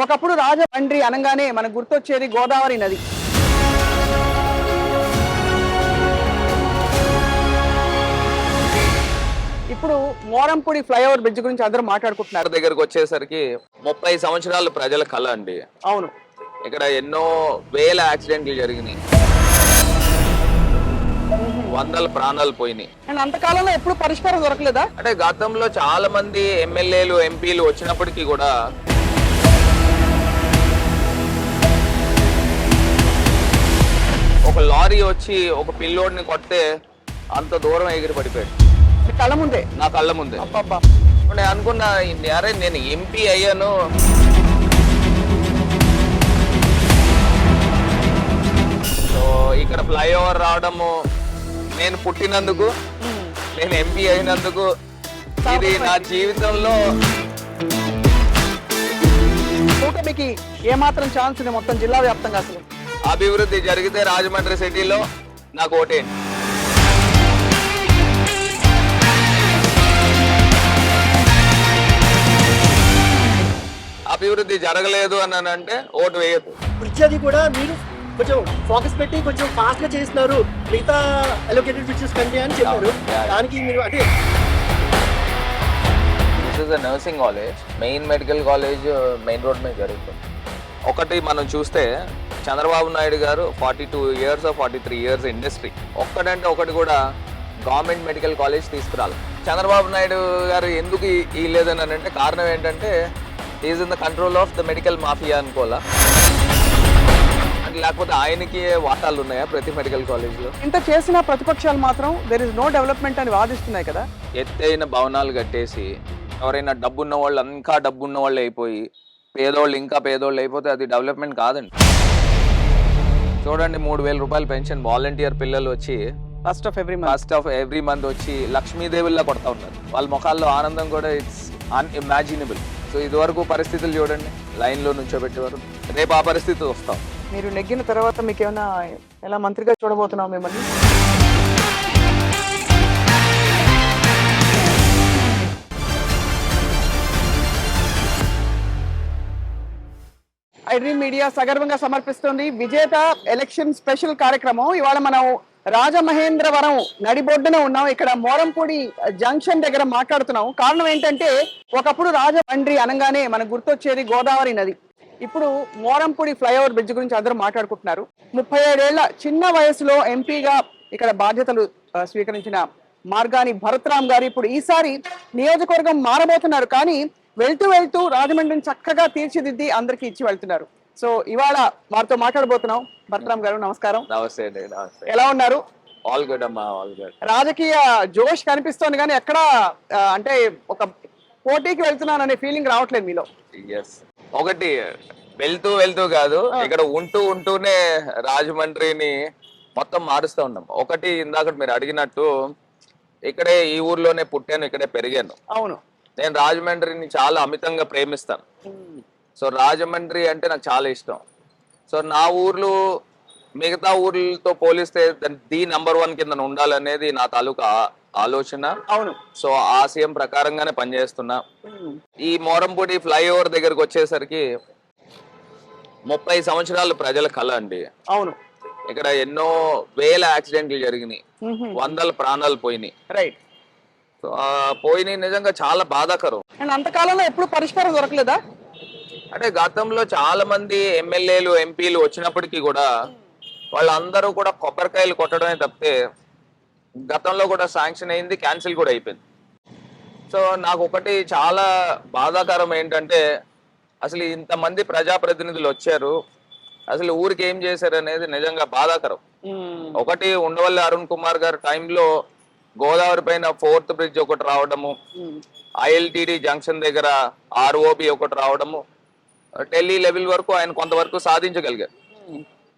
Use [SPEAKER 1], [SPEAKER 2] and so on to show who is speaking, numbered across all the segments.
[SPEAKER 1] ఒకప్పుడు రాజమండ్రి అనగానే మనకు గుర్తొచ్చేది గోదావరి నది. ఇప్పుడు మోరంపూడి ఫ్లైఓవర్ బ్రిడ్జ్ గురించి అందరూ మాట్లాడుకుంటున్నారు.
[SPEAKER 2] దగ్గరకు వచ్చేసరికి 30 సంవత్సరాలు ప్రజల కళ అండి.
[SPEAKER 1] అవును,
[SPEAKER 2] ఇక్కడ ఎన్నో వేల యాక్సిడెంట్లు జరిగినాయి, వందల ప్రాణాలు పోయినాయి.
[SPEAKER 1] అండ్ అంతకాలంలో ఎప్పుడు పరిష్కారం దొరకలేదా?
[SPEAKER 2] అంటే గతంలో చాలా మంది ఎమ్మెల్యేలు ఎంపీలు వచ్చినప్పటికీ కూడా ఒక లారీ వచ్చి ఒక పిల్లోడిని కొడితే అంత దూరం ఎగిరి పడిపోయాడు
[SPEAKER 1] కళ్ళ ముందే,
[SPEAKER 2] నా కళ్ళ ముందే.
[SPEAKER 1] అబ్బబ్బా.
[SPEAKER 2] నేను అనుకున్నా, అరే నేను ఎంపీ అయ్యాను, సో ఇక్కడ ఫ్లైఓవర్ రావడము, నేను పుట్టినందుకు, నేను ఎంపీ అయినందుకు, ఇది నా జీవితంలో
[SPEAKER 1] కూటమికి ఏమాత్రం ఛాన్స్ ఉంది మొత్తం జిల్లా వ్యాప్తంగా? అసలు
[SPEAKER 2] అభివృద్ధి జరిగితే రాజమండ్రి సిటీలో నాకు ఓటేయండి. అభివృద్ధి జరగలేదు అని అంటే ఓటు వేయద్దు.
[SPEAKER 3] బ్రిడ్జ్ అది కూడా మీరు కొంచెం ఫోకస్ పెట్టి కొంచెం ఫాస్ట్ గా చేస్తున్నారు మిగతా అలోకేటెడ్ బ్రిడ్జెస్ కంటే అని చెప్పారు. దానికి మీరు అంటే
[SPEAKER 2] this is a nursing college, main medical college main road మీద జరుగుతుంది. ఒకటి మనం చూస్తే చంద్రబాబు నాయుడు గారు 42 years 43 years ఇండస్ట్రీ, ఒక్కడంటే ఒకటి కూడా గవర్నమెంట్ మెడికల్ కాలేజ్ తీసుకురాలి. చంద్రబాబు నాయుడు గారు ఎందుకు ఈ లేదని అంటే కారణం ఏంటంటే is in the control of the medical mafia అనుకోవాలా, లేకపోతే ఆయనకి వాటాలు ఉన్నాయా ప్రతి మెడికల్ కాలేజ్లో?
[SPEAKER 1] ఇంత చేసిన ప్రతిపక్షాలు మాత్రం దెర్ ఇస్ నో డెవలప్మెంట్ అని వాదిస్తున్నాయి కదా.
[SPEAKER 2] ఎత్తైన భవనాలు కట్టేసి ఎవరైనా డబ్బున్న వాళ్ళు ఇంకా డబ్బున్న వాళ్ళు అయిపోయి పేదోళ్ళు ఇంకా పేదోళ్ళు అయిపోతే అది డెవలప్మెంట్ కాదండి. చూడండి, 3,000 రూపాయలు పెన్షన్ వాలంటీర్ పిల్లలు వచ్చి
[SPEAKER 1] ఫస్ట్ ఆఫ్ ఎవ్రీ మంత్
[SPEAKER 2] వచ్చి లక్ష్మీదేవిలా కొడతా ఉన్నారు. వాళ్ళ ముఖాల్లో ఆనందం కూడా ఇట్స్ అన్ఇమాజినబుల్. సో ఇదివరకు పరిస్థితులు చూడండి, లైన్లో నుంచోబెట్టేవారు, రేపు ఆ పరిస్థితి వస్తాం.
[SPEAKER 1] మీరు నెగ్గిన తర్వాత మీకు ఏమైనా ఎలా మంత్రిగా చూడబోతున్నాం మిమ్మల్ని? ఐడ్రీమ్ మీడియా సగర్వంగా సమర్పిస్తుంది విజేత ఎలక్షన్ స్పెషల్ కార్యక్రమం. ఇవాళ మనం రాజమహేంద్రవరం నడిబొడ్డున ఉన్నాం. ఇక్కడ మోరంపూడి జంక్షన్ దగ్గర మాట్లాడుతున్నాం. కారణం ఏంటంటే ఒకప్పుడు రాజమండ్రి అనగానే మనకు గుర్తొచ్చేది గోదావరి నది. ఇప్పుడు మోరంపూడి ఫ్లైఓవర్ బ్రిడ్జ్ గురించి అందరూ మాట్లాడుకుంటున్నారు. 37 ఏళ్ల చిన్న వయసులో ఎంపీగా ఇక్కడ బాధ్యతలు స్వీకరించిన మార్గాని భరత్రామ్ గారు ఇప్పుడు ఈసారి నియోజకవర్గం మారబోతున్నారు. కానీ వెళ్తూ వెళ్తూ రాజమండ్రిని చక్కగా తీర్చిదిద్ది అందరికి ఇచ్చి వెళ్తున్నారు. సో ఇవాళ వారితో మాట్లాడబోతున్నాం. భరత్రామ్ గారు నమస్కారం.
[SPEAKER 2] నమస్తే అండి. నమస్తే.
[SPEAKER 1] ఎలా ఉన్నారు?
[SPEAKER 2] ఆల్ గుడ్ అమ్మా, ఆల్ గుడ్.
[SPEAKER 1] రాజకీయ జోష్ కనిపిస్తోంది కానీ ఎక్కడ అంటే ఒక పోటీకి వెళ్తున్నాను అనే ఫీలింగ్ రావట్లేదు మీలో?
[SPEAKER 2] ఎస్, ఒకటి వెళ్తూ వెళ్తూ కాదు, ఇక్కడ ఉంటూనే రాజమండ్రిని మొత్తం మారుస్తూ ఉన్నాం. ఒకటి ఇందాక మీరు అడిగినట్టు ఇక్కడే ఈ ఊర్లోనే పుట్టాను, ఇక్కడే పెరిగాను.
[SPEAKER 1] అవును,
[SPEAKER 2] నేను రాజమండ్రిని చాలా అమితంగా ప్రేమిస్తాను. సో రాజమండ్రి అంటే నాకు చాలా ఇష్టం. సో నా ఊర్లు మిగతా ఊర్లతో పోలిస్తే ది నంబర్ 1 కింద ఉండాలనేది నా తాలూకా ఆలోచన.
[SPEAKER 1] అవును.
[SPEAKER 2] సో ఆశయం ప్రకారంగానే పనిచేస్తున్నా. ఈ మోరంపూడి ఫ్లైఓవర్ దగ్గరకు వచ్చేసరికి 30 సంవత్సరాలు ప్రజల కళ అండి.
[SPEAKER 1] అవును,
[SPEAKER 2] ఇక్కడ ఎన్నో వేల యాక్సిడెంట్లు జరిగినాయి, వందల ప్రాణాలు పోయినాయి.
[SPEAKER 1] రైట్.
[SPEAKER 2] సో పోయినాయి, నిజంగా చాలా బాధాకరం.
[SPEAKER 1] అండ్ అంతకాలంలో ఎప్పుడు పరిష్కారం దొరకలేదా?
[SPEAKER 2] అంటే గతంలో చాలా మంది ఎమ్మెల్యేలు ఎంపీలు వచ్చినప్పటికీ కూడా వాళ్ళందరూ కూడా కొబ్బరికాయలు కొట్టడమే తప్పితే గతంలో కూడా శాంక్షన్ అయింది, క్యాన్సిల్ కూడా అయిపోయింది. సో నాకు ఒకటి చాలా బాధాకరం ఏంటంటే అసలు ఇంతమంది ప్రజాప్రతినిధులు వచ్చారు, అసలు ఊరికి ఏం చేశారు అనేది నిజంగా బాధాకరం. ఒకటి ఉండవల్లి అరుణ్ కుమార్ గారి టైంలో గోదావరి పైన 4th బ్రిడ్జ్ ఒకటి రావడము, ఐఎల్టీడీ జంక్షన్ దగ్గర ఆర్ఓబి ఒకటి రావడము, ఢిల్లీ లెవెల్ వరకు ఆయన కొంతవరకు సాధించగలిగారు.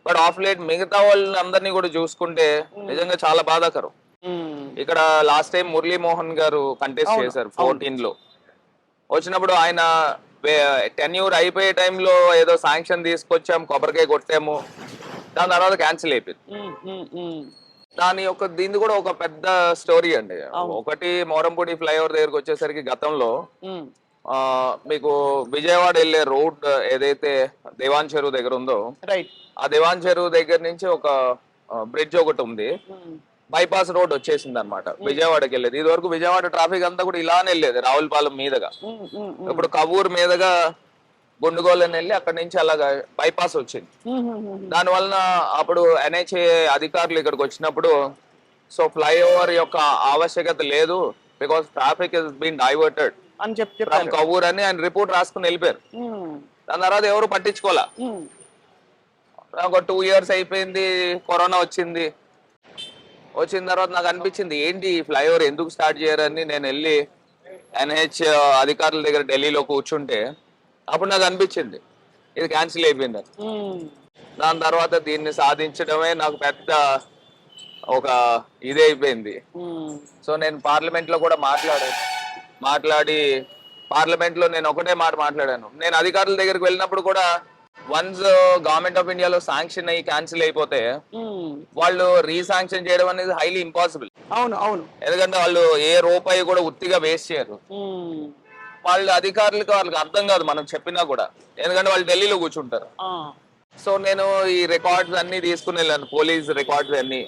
[SPEAKER 2] బట్ ఆఫ్ లేట్ మిగతా వాళ్ళని అందరినీ కూడా చూసుకుంటే నిజంగా చాలా బాధాకరం. ఇక్కడ లాస్ట్ టైం మురళీమోహన్ గారు కంటెస్ట్ చేశారు 14 లో. వచ్చినప్పుడు ఆయన టెన్యూర్ అయిపోయే టైంలో ఏదో శాంక్షన్ తీసుకొచ్చాము, కొబ్బరికాయ కొట్టాము, దాని తర్వాత క్యాన్సిల్ అయిపోయింది. దాని యొక్క దీన్ని కూడా ఒక పెద్ద స్టోరీ అండి. ఒకటి మోరంపూడి ఫ్లైఓవర్ దగ్గరకు వచ్చేసరికి గతంలో మీకు విజయవాడ వెళ్ళే రోడ్ ఏదైతే దేవాన్ చెరువు దగ్గర ఉందో,
[SPEAKER 1] రైట్.
[SPEAKER 2] ఆ దేవాన్ చెరువు దగ్గర నుంచి ఒక బ్రిడ్జ్ ఒకటి ఉంది, బైపాస్ రోడ్ వచ్చేసింది అనమాట విజయవాడకి వెళ్ళేది. ఇది వరకు విజయవాడ ట్రాఫిక్ అంతా కూడా ఇలానే వెళ్ళేది రావులపాలెం మీదుగా. ఇప్పుడు కవ్వూరు మీదుగా గుండుగోలని వెళ్ళి అక్కడ నుంచి అలాగా బైపాస్ వచ్చింది. దాని వలన అప్పుడు ఎన్హెచ్ఏ అధికారులు ఇక్కడికి వచ్చినప్పుడు సో ఫ్లైఓవర్ యొక్క ఆవశ్యకత లేదు, because traffic is been diverted
[SPEAKER 1] అని
[SPEAKER 2] ఫ్రమ్ కవ్వూర్ అని ఆయన రిపోర్ట్ రాసుకుని వెళ్ళిపోయారు. దాని తర్వాత ఎవరు పట్టించుకోవాలా. ఒక 2 years అయిపోయింది, కరోనా వచ్చింది. వచ్చిన తర్వాత నాకు అనిపించింది ఏంటి ఈ ఫ్లైఓవర్ ఎందుకు స్టార్ట్ చేయరని నేను వెళ్ళి ఎన్హెచ్ అధికారుల దగ్గర ఢిల్లీలో కూర్చుంటే అప్పుడు నాకు అనిపించింది ఇది క్యాన్సిల్ అయిపోయింది. దాని తర్వాత దీన్ని సాధించడమే నాకు పెద్ద ఒక ఇదే అయిపోయింది. సో నేను పార్లమెంట్ లో కూడా మాట్లాడి పార్లమెంట్ లో నేను ఒకటే మాట మాట్లాడాను. నేను అధికారుల దగ్గరికి వెళ్ళినప్పుడు కూడా వన్స్ గవర్నమెంట్ ఆఫ్ ఇండియాలో శాంక్షన్ అయ్యి క్యాన్సిల్ అయిపోతే వాళ్ళు రీశాంక్షన్ చేయడం అనేది హైలీ ఇంపాసిబుల్.
[SPEAKER 1] అవును అవును.
[SPEAKER 2] ఎందుకంటే వాళ్ళు ఏ రూపాయి కూడా ఉత్తిగా వేస్ట్ చేయరు. వాళ్ళ అధికారులకు వాళ్ళకి అర్థం కాదు మనం చెప్పినా కూడా, ఎందుకంటే వాళ్ళు ఢిల్లీలో కూర్చుంటారు. సో నేను ఈ రికార్డ్స్ అన్ని తీసుకుని వెళ్ళాను, పోలీస్ రికార్డ్స్ అన్ని.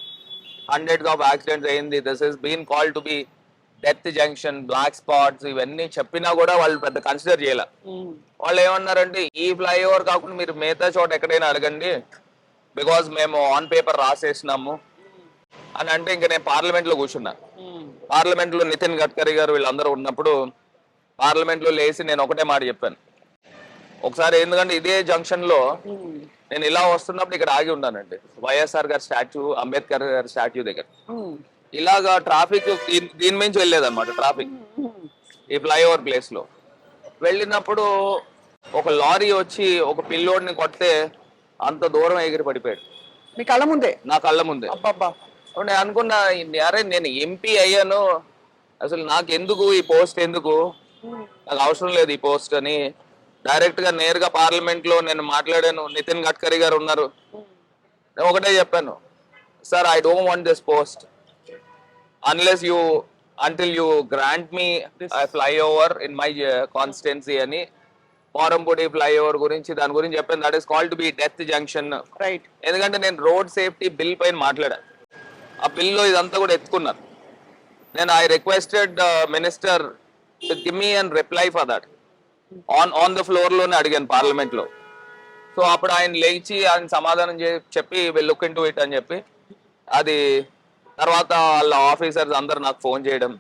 [SPEAKER 2] హండ్రెడ్స్ ఆఫ్ యాక్సిడెంట్స్ అయింది, this is been called to be death junction, black spots, ఇవన్నీ చెప్పినా కూడా వాళ్ళు పెద్ద కన్సిడర్ చేయాల. వాళ్ళు ఏమన్నారంటే ఈ ఫ్లైఓవర్ కాకుండా మీరు మిగతా చోట ఎక్కడైనా అడగండి, బికాస్ మేము ఆన్ పేపర్ రాసేసినాము అని అంటే ఇంకా నేను పార్లమెంట్ లో కూర్చున్నా. పార్లమెంట్ లో నితిన్ గడ్కరీ గారు వీళ్ళందరూ ఉన్నప్పుడు పార్లమెంట్ లో లేచి నేను ఒకటే మాట చెప్పాను ఒకసారి. ఎందుకంటే ఇదే జంక్షన్ లో నేను ఇలా వస్తున్నప్పుడు ఇక్కడ ఆగి ఉన్నానండి, వైఎస్ఆర్ గారి స్టాచ్యూ, అంబేద్కర్ గారి స్టాచ్యూ దగ్గర. ఇలాగా ట్రాఫిక్ దీని నుంచి వెళ్ళేది అనమాట ట్రాఫిక్ ఈ ఫ్లైఓవర్ ప్లేస్ లో. వెళ్ళినప్పుడు ఒక లారీ వచ్చి ఒక పిల్లోడిని కొడితే అంత దూరం ఎగిరి పడిపోయాడు
[SPEAKER 1] మీ కళ్ళ ముందే,
[SPEAKER 2] నా కళ్ళ ముందే. నేను అనుకున్నా అరే నేను ఎంపీ అయ్యాను, అసలు నాకు ఎందుకు ఈ పోస్ట్, ఎందుకు నాకు అవసరం లేదు ఈ పోస్ట్ అని డైరెక్ట్ గా నేరుగా పార్లమెంట్ లో నేను మాట్లాడాను. నితిన్ గడ్కరీ గారు ఉన్నారు, నేను ఒకటే చెప్పాను, sir I don't want this post until you grant me a flyover in my constituency అని. మోరంపూడి ఫ్లైఓవర్ గురించి దాని గురించి చెప్పాను. That is called to be death junction.
[SPEAKER 1] Right.
[SPEAKER 2] ఎందుకంటే నేను రోడ్ సేఫ్టీ బిల్ పైన మాట్లాడా, ఆ బిల్లో ఇదంతా కూడా ఎత్తుకున్నాను నేను. I requested minister to give me and reply for that on the floor లోనే అడిగాను పార్లమెంట్ లో. సో అప్పుడు ఆయన లేచి ఆయన సమాధానం చెప్పి విల్ లుక్ ఇంటూ ఇట్ అని చెప్పి, అది తర్వాత వాళ్ళ ఆఫీసర్స్ అందరు నాకు ఫోన్ చేయడం,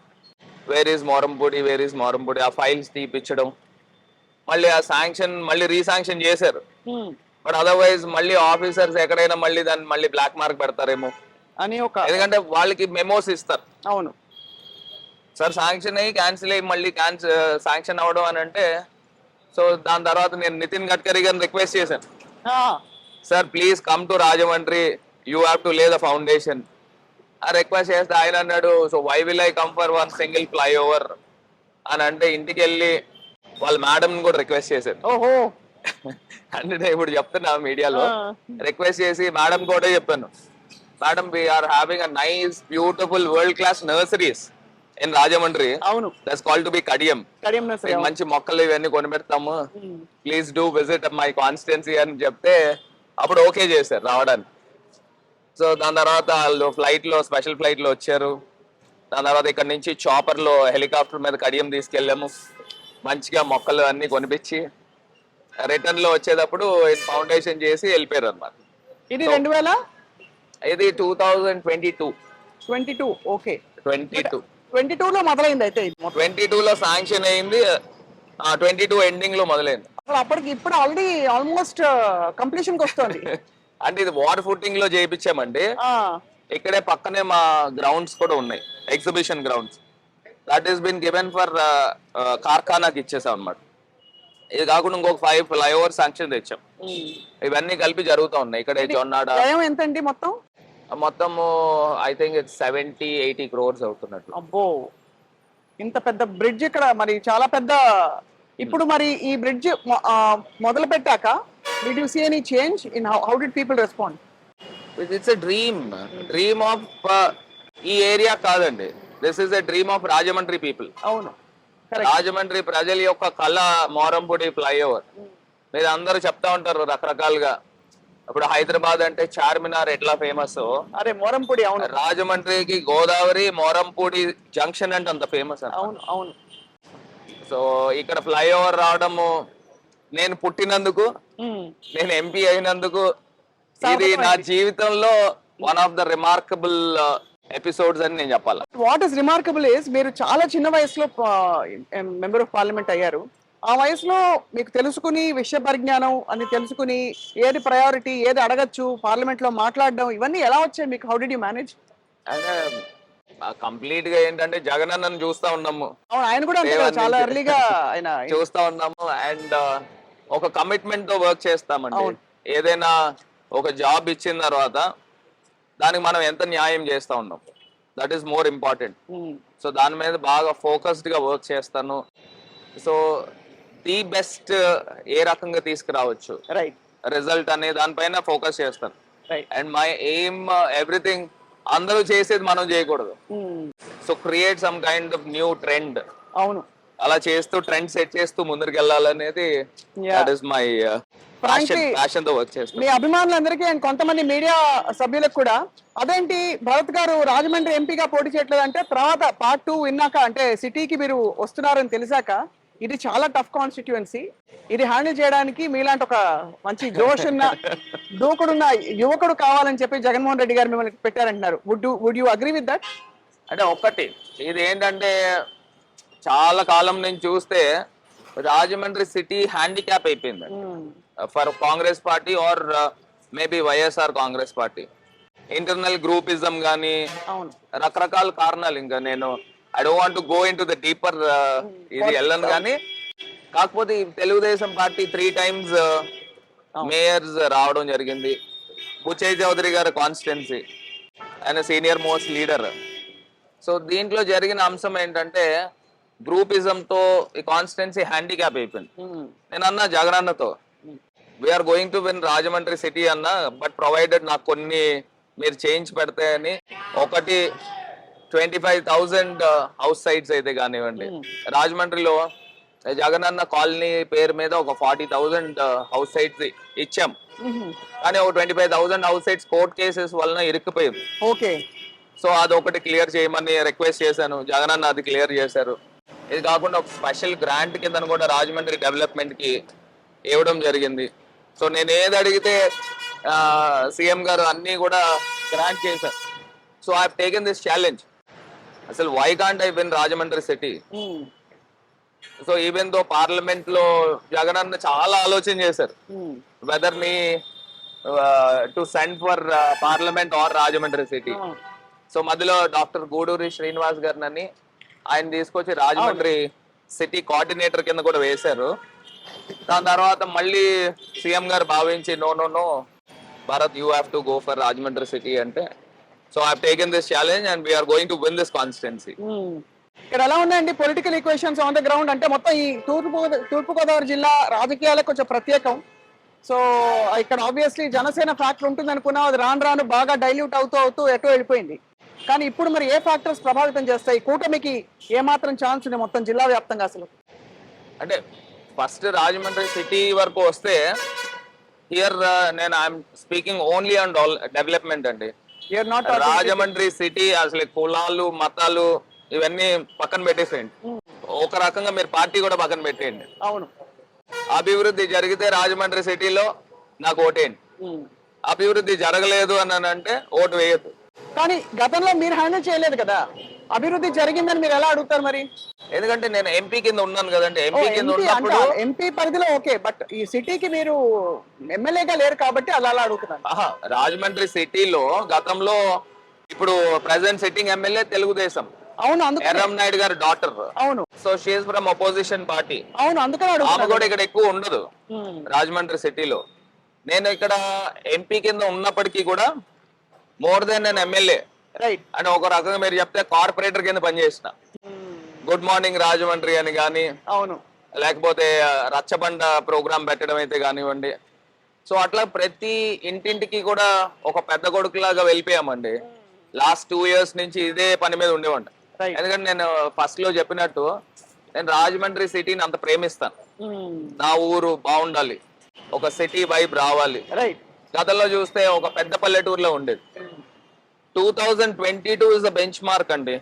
[SPEAKER 2] వేర్ ఈజ్ మోరంపూడి, ఆ ఫైల్స్ తీపిచ్చడం, మళ్ళీ ఆ శాంక్షన్ మళ్ళీ రీశాంక్షన్ చేశారు. బట్ అదర్వైజ్ మళ్ళీ ఆఫీసర్స్ ఎక్కడైనా మళ్ళీ దాన్ని మళ్ళీ బ్లాక్ మార్క్ పెడతారేమో
[SPEAKER 1] అని ఒక,
[SPEAKER 2] ఎందుకంటే వాళ్ళకి మెమోస్ ఇస్తారు.
[SPEAKER 1] అవును
[SPEAKER 2] సార్ శాంక్షన్ అయ్యి క్యాన్సిల్ అయ్యి మళ్ళీ శాంక్షన్ అవ్వడం అని అంటే. సో దాని తర్వాత నేను నితిన్ గడ్కరీ గారిని రిక్వెస్ట్ చేశాను, sir please come to Rajahmundry, you have to lay the foundation. ఆ రిక్వెస్ట్ చేస్తే ఆయన అన్నాడు, so why will I come for one single flyover అని అంటే ఇంటికి వెళ్ళి వాళ్ళ మేడం కూడా రిక్వెస్ట్ చేశారు.
[SPEAKER 1] ఓహో
[SPEAKER 2] అంటే నేను ఇప్పుడు చెప్తున్నా మీడియాలో, రిక్వెస్ట్ చేసి మేడం కూడా చెప్పాను, madam we're having a nice beautiful world class nurseries in Rajahmundry.
[SPEAKER 1] అవును,
[SPEAKER 2] that's called to be Kadiyam. మంచి మొక్కలు ఇవన్నీ కొని పెడతాము, please do visit my constituency అని చెప్తే అప్పుడు ఓకే చేశారు రావడానికి. సో దాని తర్వాత వాళ్ళు స్పెషల్ ఫ్లైట్ లో వచ్చారు. దాని తర్వాత ఇక్కడ నుంచి చాపర్ లో హెలికాప్టర్ మీద కడియం తీసుకెళ్ళాము, మంచిగా మొక్కలు అన్ని కొనిపించి రిటర్న్ లో వచ్చేటప్పుడు ఫౌండేషన్ చేసి వెళ్ళిపోయారు అనమాట.
[SPEAKER 1] ఇది 2000,
[SPEAKER 2] ఇది 2022.
[SPEAKER 1] ఓకే.
[SPEAKER 2] 22
[SPEAKER 1] లో మొదలైంది అయితే.
[SPEAKER 2] 22 లో శాంక్షన్ అయింది, 22 ఎండింగ్ లో మొదలైంది.
[SPEAKER 1] అప్పటికి ఇప్పుడు ఆల్రెడీ ఆల్మోస్ట్ కంప్లీషన్ కి వస్తుంది.
[SPEAKER 2] అంటే ఇది వాటర్ ఫుటింగ్ లో చేయించామండి. ఇక్కడే పక్కనే మా గ్రౌండ్స్ కూడా ఉన్నాయి, exhibition grounds. That is been given for కార్ఖానాకి ఇచ్చేసాం అన్నమాట. ఇది కాకుండా ఇంకొక 5 ఫ్లైఓవర్ శాంక్షన్ తెచ్చాం. ఇవన్నీ కలిపి జరుగుతూ ఉన్నాయి ఇక్కడ. జొన్నాడ
[SPEAKER 1] ఎంతండి
[SPEAKER 2] మొత్తము ఐ థింక్ ఇట్స్ 70-80 crores అవుతున్నట్లు.
[SPEAKER 1] అబ్బో, ఇంత పెద్ద బ్రిడ్జ్ ఇక్కడ మరి చాలా పెద్ద. ఇప్పుడు మరి ఈ బ్రిడ్జ్ మొదలు పెట్టాక did you see any change in how did people respond?
[SPEAKER 2] It's a dream of ఈ ఏరియా కాదండి, this is a dream of Rajahmundry people.
[SPEAKER 1] అవును, Correct.
[SPEAKER 2] రాజమండ్రి ప్రజల యొక్క కళ మోరంపూడి ఫ్లైఓవర్. మీరు అందరూ చెప్తా ఉంటారు రకరకాలుగా. ఇప్పుడు హైదరాబాద్ అంటే చార్మినార్ ఎట్లా ఫేమస్,
[SPEAKER 1] అరే మోరంపూడి, అవును
[SPEAKER 2] రాజమండ్రికి గోదావరి మోరంపూడి జంక్షన్ అంటే అంత ఫేమస్.
[SPEAKER 1] అవును అవును.
[SPEAKER 2] సో ఇక్కడ ఫ్లైఓవర్ రావడము, నేను పుట్టినందుకు, నేను ఎంపీ అయినందుకు, ఇది నా జీవితంలో one of the remarkable episodes అని నేను చెప్పాలి.
[SPEAKER 1] వాట్ ఇస్ రిమార్కబుల్ ఇస్, మీరు చాలా చిన్న వయసులో మెంబర్ ఆఫ్ పార్లమెంట్ అయ్యారు. ఆ వయసులో మీకు తెలుసుకుని, విషయ పరిజ్ఞానం అని తెలుసుకుని, ఏది ప్రయారిటీ, ఏది అడగచ్చు, పార్లమెంట్ లో మాట్లాడడం, ఇవన్నీ ఎలా వచ్చాయి మీకు? How did you manage?
[SPEAKER 2] అంటే కంప్లీట్ గా ఏంటంటే జగన్ అన్నను చూస్తా ఉన్నాము.
[SPEAKER 1] అవును, ఆయన కూడా అంతే కదా, చాలా ఎర్లీగా ఆయన
[SPEAKER 2] చూస్తా ఉన్నాము. అండ్ ఒక కమిట్మెంట్ తో వర్క్ చేస్తామండి. ఏదైనా ఒక జాబ్ ఇచ్చిన తర్వాత దానికి మనం ఎంత న్యాయం చేస్తా ఉన్నాం, that is more important. So దాని మీద బాగా ఫోకస్డ్ గా వర్క్ చేస్తాను. సో ది బెస్ట్ ఏ రకంగా తీసుకురావచ్చు
[SPEAKER 1] రైట్
[SPEAKER 2] రిజల్ట్ అనే దానిపైన ఫోకస్ చేస్తాను.
[SPEAKER 1] Right.
[SPEAKER 2] And my aim everything అందరూ చేసేది మనం చేయకూడదు. So create some kind of new trend.
[SPEAKER 1] అవును,
[SPEAKER 2] అలా చేస్తూ ట్రెండ్ సెట్ చేస్తూ ముందుకు వెళ్ళాలనేది దట్ ఇస్ మై ప్యాషన్ తో వర్క్ చేస్తాను.
[SPEAKER 1] మీ అభిమానులందరికీ అండ్ కొంతమంది మీడియా సభ్యులకు కూడా అదేంటి భరత్ గారు రాజమండ్రి ఎంపీగా పోటీ చేయట్లేదు అంటే, తర్వాత పార్ట్ 2 విన్నాక, అంటే సిటీకి మీరు వస్తున్నారని తెలిసాక, ఇది చాలా టఫ్ కాన్స్టిట్యుయెన్సీ, ఇది హ్యాండిల్ చేయడానికి మీలాంటి ఒక మంచి జోష్ ఉన్న దూకుడున్న యువకుడు కావాలని చెప్పి జగన్మోహన్ రెడ్డి గారు మిమ్మల్ని పెట్టారంటున్నారు. Would you agree with that?
[SPEAKER 2] అంటే ఒక్కటి ఇది ఏంటంటే, చాలా కాలం నుంచి చూస్తే రాజమండ్రి సిటీ హ్యాండిక్యాప్ అయిపోయింది for Congress party or maybe YSR Congress party. Internal groupism కానీ రకరకాల కారణాలు, ఇంకా నేను I don't want to go into the deeper ఇది వెళ్ళను. కానీ కాకపోతే ఈ తెలుగుదేశం పార్టీ 3 times మేయర్స్ రావడం జరిగింది. బుచ్చయ్య చౌదరి గారి కాన్స్టిట్యున్సీ, ఆయన సీనియర్ మోస్ట్ లీడర్. సో దీంట్లో జరిగిన అంశం ఏంటంటే, గ్రూపిజం తో ఈ కాన్స్టిట్యున్సీ హ్యాండిక్యాప్ అయిపోయింది. నేను అన్నా జగన్ అన్నతో, we're going to win Rajahmundry city అన్న, బట్ ప్రొవైడెడ్ నాకు కొన్ని మీరు చేంజ్ పెడితే అని. ఒకటి 25,000 హౌస్ సైట్స్ అయితే కానివ్వండి, రాజమండ్రిలో జగనన్న కాలనీ పేరు మీద ఒక 40,000 హౌస్ సైట్స్ ఇచ్చాం. కానీ ఒక 25,000 హౌస్ సైట్స్ కోర్ట్ కేసెస్ వలన ఇరుక్కుపోయింది.
[SPEAKER 1] ఓకే.
[SPEAKER 2] సో అదొకటి క్లియర్ చేయమని రిక్వెస్ట్ చేశాను, జగనన్న అది క్లియర్ చేశారు. ఇది కాకుండా ఒక స్పెషల్ గ్రాంట్ కింద కూడా రాజమండ్రి డెవలప్మెంట్ కి ఇవ్వడం జరిగింది. సో నేను ఏది అడిగితే సీఎం గారు అన్ని కూడా గ్రాంట్ చేశారు. So I have taken this challenge. అసలు why can't I win Rajahmundry city? So even though parliament లో జగన్ అన్న చాలా ఆలోచన చేశారు whether me to send for parliament or Rajahmundry city. So మధ్యలో డాక్టర్ గూడూరి శ్రీనివాస్ గారిని ఆయన తీసుకొచ్చి రాజమండ్రి సిటీ కోఆర్డినేటర్ కింద కూడా వేశారు. దాని తర్వాత మళ్ళీ సీఎం గారు భావించి no Bharat you have to go for Rajahmundry city అంటే, so I have taken this challenge and we're going to win this constituency.
[SPEAKER 1] ఇక్కడ ఎలా ఉన్నాయండి political equations on the ground? అంటే మొత్తం ఈ తూర్పుగోదావరి జిల్లా రాజకీయాలకు కొంచెం ప్రత్యేకం. సో ఇక్కడ ఆబ్వియస్లీ జనసేన ఫ్యాక్టర్ ఉంటుంది అనుకున్నాం, అది రాను బాగా డైల్యూట్ అవుతూ ఎటో వెళ్ళిపోయింది. కానీ ఇప్పుడు మరి ఏ ఫ్యాక్టర్స్ ప్రభావితం చేస్తాయి? కూటమికి ఏమాత్రం ఛాన్స్ ఉంది మొత్తం జిల్లా వ్యాప్తంగా? అసలు
[SPEAKER 2] అంటే ఫస్ట్ రాజమండ్రి సిటీ వరకు వస్తే, హియర్ నేను I'm speaking only on development అండి. రాజమండ్రి సిటీ అసలు కులాలు మతాలు ఇవన్నీ పక్కన పెట్టేసేయండి, ఒక రకంగా మీరు పార్టీ కూడా పక్కన పెట్టేయండి.
[SPEAKER 1] అవును,
[SPEAKER 2] అభివృద్ధి జరిగితే రాజమండ్రి సిటీలో నాకు ఓటేయండి. అభివృద్ధి జరగలేదు అని అంటే ఓటు వేయద్దు.
[SPEAKER 1] కానీ గతంలో మీరు హ్యాండిల్ చేయలేదు కదా, అభివృద్ధి జరిగిందని మీరు ఎలా అడుగుతారు మరి?
[SPEAKER 2] ఎందుకంటే నేను ఎంపీ కింద ఉన్నాను కదండి. ఎంపీ కింద ఉన్నప్పుడు
[SPEAKER 1] ఎంపీ పరిధిలో ఓకే, బట్ ఈ సిటీకి మీరు ఎమ్మెల్యేగా లేరు కాబట్టి అలా అడుగుతున్నాను.
[SPEAKER 2] రాజమండ్రి సిటీలో గతంలో, ఇప్పుడు ప్రెసెంట్ సిట్టింగ్ ఎమ్మెల్యే తెలుగుదేశం,
[SPEAKER 1] అవును, అందుకే
[SPEAKER 2] ఎర్రం నాయుడు గారి డాటర్.
[SPEAKER 1] అవును,
[SPEAKER 2] so she's from opposition party.
[SPEAKER 1] అవును, అందుకని
[SPEAKER 2] ఆమె కూడా ఇక్కడ ఎక్కువ ఉండదు రాజమండ్రి సిటీలో. నేను ఇక్కడ ఎంపీ కింద ఉన్నప్పటికీ కూడా మోర్ దెన్ నేను ఎమ్మెల్యే.
[SPEAKER 1] రైట్.
[SPEAKER 2] అంటే ఒక రకంగా మీరు చెప్తే కార్పొరేటర్ కింద పనిచేసిన. గుడ్ మార్నింగ్ రాజమండ్రి అని కానీ,
[SPEAKER 1] అవును,
[SPEAKER 2] లేకపోతే రచ్చబండ ప్రోగ్రామ్ పెట్టడం అయితే కానివ్వండి. సో అట్లా ప్రతి ఇంటింటికి కూడా ఒక పెద్ద కొడుకులాగా వెళ్ళిపోయామండి. లాస్ట్ 2 years నుంచి ఇదే పని మీద ఉండేవాడి. ఎందుకంటే నేను ఫస్ట్ లో చెప్పినట్టు నేను రాజమండ్రి సిటీని అంత ప్రేమిస్తాను. నా ఊరు బాగుండాలి, ఒక సిటీ వైబ్ రావాలి.
[SPEAKER 1] రైట్.
[SPEAKER 2] గతంలో చూస్తే ఒక పెద్ద పల్లెటూరులో ఉండేది. 2022 ఇస్ ద బెంచ్ మార్క్ అండి.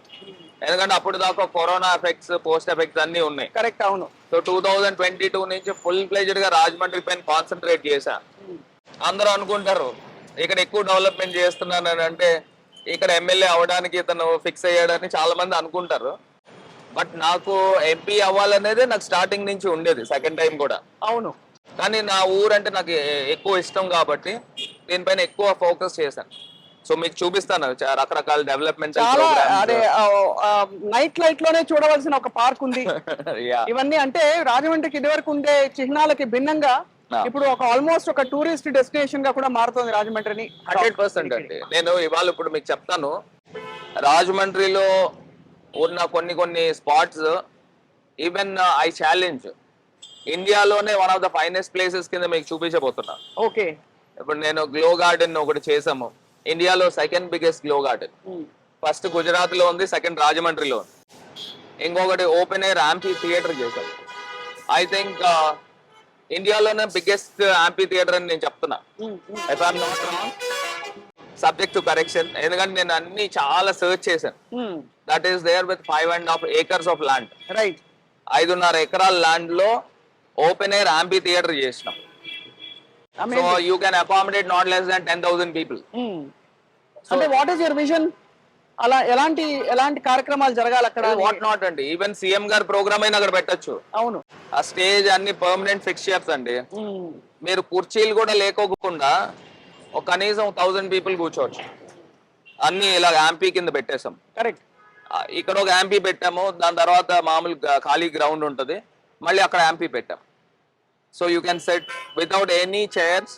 [SPEAKER 2] ఎందుకంటే అప్పుడు దాకా కరోనా ఎఫెక్ట్స్, పోస్ట్ ఎఫెక్ట్స్ అన్ని ఉన్నాయి.
[SPEAKER 1] కరెక్ట్. అవును.
[SPEAKER 2] సో 2022 నుంచి ఫుల్ ప్లేజ్డ్ గా రాజమండ్రి పైన కాన్సన్ట్రేట్ చేశా. అందరూ అనుకుంటారు ఇక్కడ ఎక్కువ డెవలప్మెంట్ చేస్తున్నాను అంటే ఇక్కడ ఎమ్మెల్యే అవడానికి ఇతను ఫిక్స్ అయ్యాడని చాలా మంది అనుకుంటారు. బట్ నాకు ఎంపీ అవ్వాలనేది నాకు స్టార్టింగ్ నుంచి ఉండేది, సెకండ్ టైం కూడా.
[SPEAKER 1] అవును.
[SPEAKER 2] కానీ నా ఊరు అంటే నాకు ఎక్కువ ఇష్టం కాబట్టి దీనిపైన ఎక్కువ ఫోకస్ చేశాను. సో మీకు చూపిస్తాను రకరకాల డెవలప్మెంట్.
[SPEAKER 1] చాలా అదే నైట్ లైట్ లోనే చూడవలసిన ఒక పార్క్ ఉంది. ఇవన్నీ అంటే రాజమండ్రికి ఇదివరకు ఉండే చిహ్నాలకి భిన్నంగా ఇప్పుడు ఒక ఆల్మోస్ట్ ఒక టూరిస్ట్ డెస్టినేషన్ గా కూడా మారుతుంది రాజమండ్రిని.
[SPEAKER 2] 100% అండి. నేను ఇవాళ ఇప్పుడు మీకు చెప్తాను, రాజమండ్రిలో ఉన్న కొన్ని స్పాట్స్ ఈవెన్ ఐ ఛాలెంజ్ ఇండియాలోనే one of the finest places కింద మీకు చూపించబోతున్నా.
[SPEAKER 1] ఓకే.
[SPEAKER 2] ఇప్పుడు నేను గ్లో గార్డెన్ ఒకటి చేసాము, ఇండియాలో second biggest glow garden. First Gujarat లో ఉంది, సెకండ్ రాజమండ్రిలో ఉంది. ఇంకొకటి ఓపెన్ ఎయిర్ యాంపీ థియేటర్ చేశాం. ఐ థింక్ ఇండియాలోనే బిగ్గెస్ట్ యాంపీ థియేటర్ అని నేను చెప్తున్నా. If I'm not wrong, subject to correction, ఎందుకంటే నేను అన్ని చాలా సర్చ్ చేశాను. That is there with 5.5 acres of land.
[SPEAKER 1] Right.
[SPEAKER 2] 5.5 ఎకరాల ల్యాండ్ లో ఓపెన్ ఎయిర్ యాంపీ థియేటర్ చేసినాం. So you can accommodate not less than 10,000 people.
[SPEAKER 1] అంటే వాట్ ఈస్ యువర్ విజన్? అలా ఎలాంటి కార్యక్రమాలు జరగాలి అక్కడ?
[SPEAKER 2] వాట్ నాట్ అండి, ఈవెన్ సీఎం గారి ప్రోగ్రామ్ అయినా అక్కడ పెట్టచ్చు.
[SPEAKER 1] అవును.
[SPEAKER 2] ఆ స్టేజ్ అన్ని పర్మనెంట్ ఫిక్చర్స్ అండి. మీరు కుర్చీలు కూడా లేకోకుండా ఒక కనీసం 1,000 people కూర్చోవచ్చు. అన్ని ఇలా యాంపీ కింద పెట్టేసాం.
[SPEAKER 1] కరెక్ట్.
[SPEAKER 2] ఇక్కడ ఒక యాంపీ పెట్టాము, దాని తర్వాత మామూలు ఖాళీ గ్రౌండ్ ఉంటుంది, మళ్ళీ అక్కడ యాంపీ పెట్టాం. So you can set without any chairs,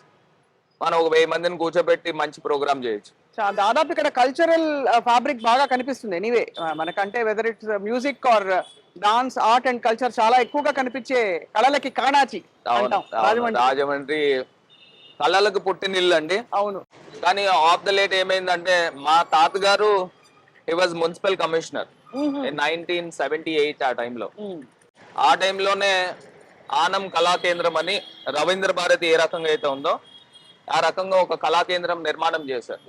[SPEAKER 2] మనం ఒక 1000 మందిని కూర్చోబెట్టి మంచి ప్రోగ్రామ్ చేయొచ్చు.
[SPEAKER 1] దాదాపు ఇక్కడ కల్చరల్ ఫ్యాబ్రిక్ బాగా కనిపిస్తుంది. ఎనీవే మనకంటే whether it's music or dance, art and culture చాలా ఎక్కువగా కనిపించే కళలకి కాణాచి అంటాం
[SPEAKER 2] రాజమండ్రి. కళలకు పుట్టినిల్లు అండి.
[SPEAKER 1] అవును.
[SPEAKER 2] కానీ ఆఫ్ ద లేట్ ఏమైందంటే మా తాతగారు he was municipal commissioner in 1978. ఆ టైంలో ఆ టైంలోనే ఆనం కళా కేంద్రం అని రవీంద్ర భారతి ఏ రకంగా అయితే ఉందో ఆ రకంగా ఒక కళా కేంద్రం నిర్మాణం చేశారు.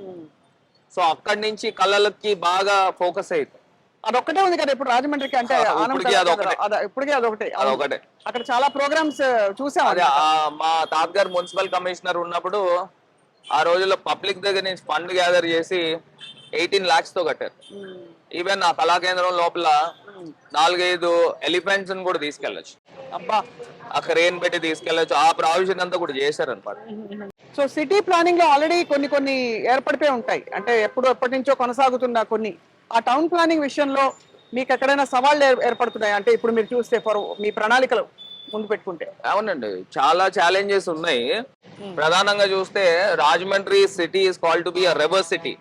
[SPEAKER 2] సో అక్కడి నుంచి కళలకి బాగా ఫోకస్ అయ్యింది.
[SPEAKER 1] అదొక్కటే ఉంది కదా ఇప్పుడు రాజమండ్రికి, అంటే ఇప్పటికీ అదొకటే. అక్కడ చాలా ప్రోగ్రామ్స్ చూసాం.
[SPEAKER 2] అదే మా తాతగారు మున్సిపల్ కమిషనర్ ఉన్నప్పుడు ఆ రోజుల్లో పబ్లిక్ దగ్గర నుంచి ఫండ్ గ్యాదర్ చేసి 18 lakhs తో కట్టారు. ఈవెన్ ఆ కళా కేంద్రం లోపల 4-5 ఎలిఫెంట్స్ కూడా తీసుకెళ్ళచ్చు.
[SPEAKER 1] అబ్బా,
[SPEAKER 2] ఆ క్రేన్ పెట్టి తీసుకెళ్ళచ్చు. ఆ ప్రావిజన్ అంతా కూడా చేశారు అనమాట.
[SPEAKER 1] సో సిటీ ప్లానింగ్ లో ఆల్రెడీ కొన్ని ఏర్పడిపోయి ఉంటాయి, అంటే ఎప్పటి నుంచో కొనసాగుతున్న కొన్ని. ఆ టౌన్ ప్లానింగ్ విషయంలో మీకు ఎక్కడైనా సవాళ్ళు ఏర్పడుతున్నాయి అంటే ఇప్పుడు మీరు చూస్తే మీ ప్రణాళికలు ముందు పెట్టుకుంటే?
[SPEAKER 2] అవునండి, చాలా ఛాలెంజెస్ ఉన్నాయి. ప్రధానంగా చూస్తే Rajahmundry city is called to be a river city,